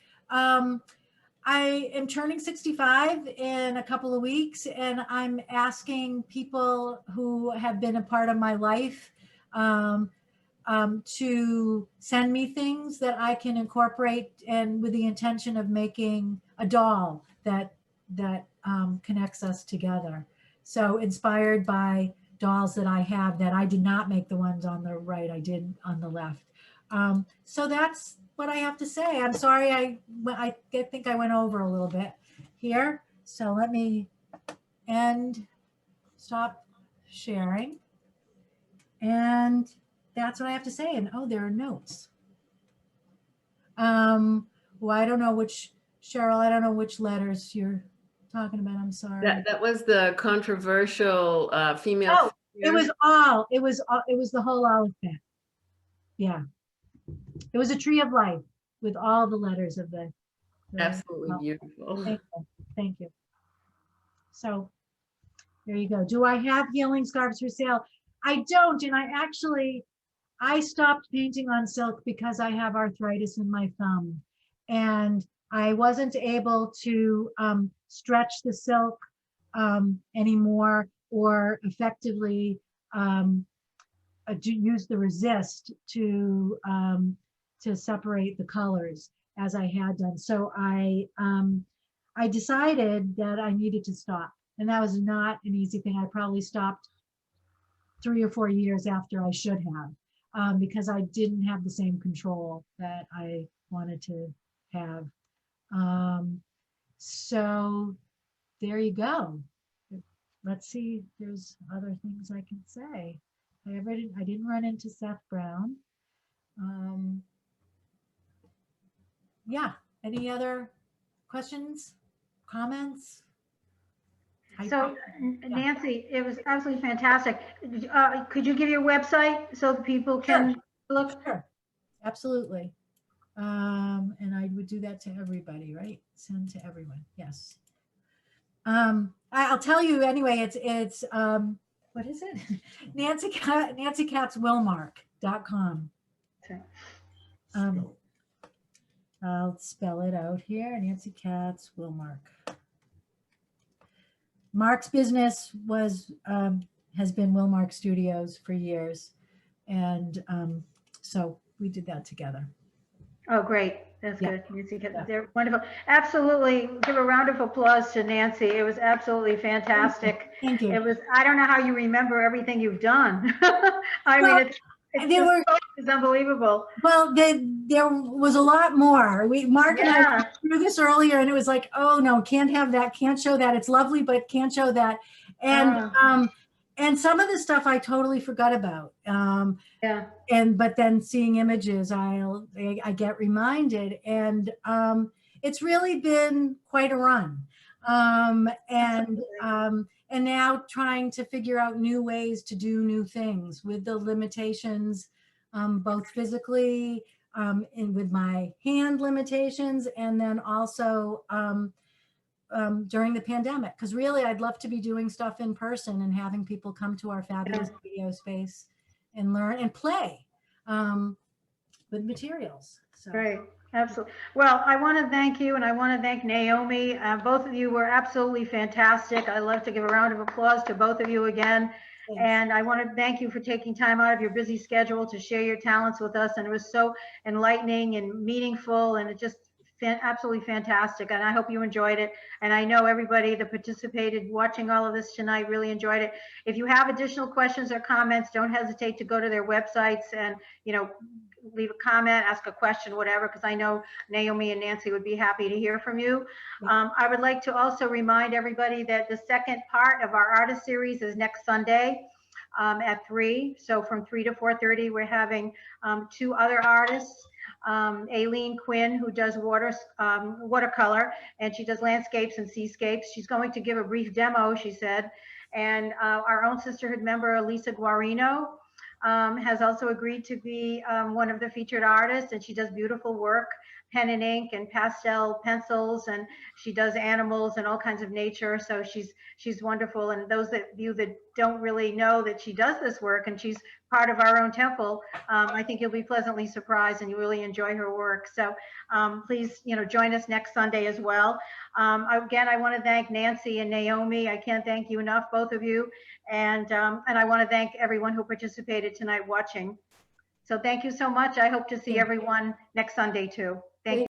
I am turning 65 in a couple of weeks, and I'm asking people who have been a part of my life to send me things that I can incorporate, and with the intention of making a doll that connects us together. So inspired by dolls that I have, that I did not make the ones on the right, I did on the left. So that's what I have to say. I'm sorry, I think I went over a little bit here. So let me stop sharing. And that's what I have to say. And oh, there are notes. Well, I don't know which, Cheryl, I don't know which letters you're talking about. I'm sorry. That was the controversial female. Oh, it was the whole alphabet. Yeah. It was a tree of life with all the letters of the Absolutely beautiful. Thank you. Thank you. So there you go. Do I have healing scarves for sale? I don't. And I stopped painting on silk because I have arthritis in my thumb. and I wasn't able to stretch the silk anymore or effectively use the resist to separate the colors as I had done. So I decided that I needed to stop, and that was not an easy thing. I probably stopped 3 or 4 years after I should have, because I didn't have the same control that I wanted to have. So there you go. Let's see if there's other things I can say. I didn't run into Seth Brown. Yeah, any other questions, comments? So Nancy, it was absolutely fantastic. Could you give your website so people can look? Sure, absolutely. And I would do that to everybody, right? Send to everyone, yes. I'll tell you anyway, it's what is it? NancyKatzWillmark.com. Okay. I'll spell it out here. Nancy Katz Willmark. Mark's business has been Willmark Studios for years, and so we did that together. Oh, great. That's Yeah. good. Nancy, Yeah. they're wonderful. Absolutely. Give a round of applause to Nancy. It was absolutely fantastic. Thank you. It was, I don't know how you remember everything you've done. I Well, mean, it's unbelievable. Well, there was a lot more. Mark and I Yeah. went through this earlier, and it was like, oh no, can't have that, can't show that. It's lovely, but can't show that. And some of the stuff I totally forgot about. Yeah. But then seeing images, I get reminded, and it's really been quite a run. And now trying to figure out new ways to do new things with the limitations, both physically and with my hand limitations, and then also during the pandemic, because really I'd love to be doing stuff in person and having people come to our fabulous video space and learn and play with materials. So. Great. Absolutely. Well, I want to thank you, and I want to thank Naomi. Both of you were absolutely fantastic. I'd love to give a round of applause to both of you again. Thanks. And I want to thank you for taking time out of your busy schedule to share your talents with us. And it was so enlightening and meaningful, and it just absolutely fantastic. And I hope you enjoyed it. And I know everybody that participated watching all of this tonight really enjoyed it. If you have additional questions or comments, don't hesitate to go to their websites and, leave a comment, ask a question, whatever, because I know Naomi and Nancy would be happy to hear from you. I would like to also remind everybody that the second part of our artist series is next Sunday at 3. So from 3 to 4:30, we're having 2 other artists. Aileen Quinn, who does watercolor, and she does landscapes and seascapes. She's going to give a brief demo, she said. And our own Sisterhood member, Lisa Guarino, has also agreed to be one of the featured artists, and she does beautiful work, pen and ink and pastel pencils, and she does animals and all kinds of nature. So she's wonderful. And those of you that don't really know that she does this work, and she's part of our own temple, I think you'll be pleasantly surprised and you really enjoy her work. So please, join us next Sunday as well. Again, I want to thank Nancy and Naomi. I can't thank you enough, both of you. And I want to thank everyone who participated tonight watching. So thank you so much. I hope to see everyone next Sunday too. Thank you.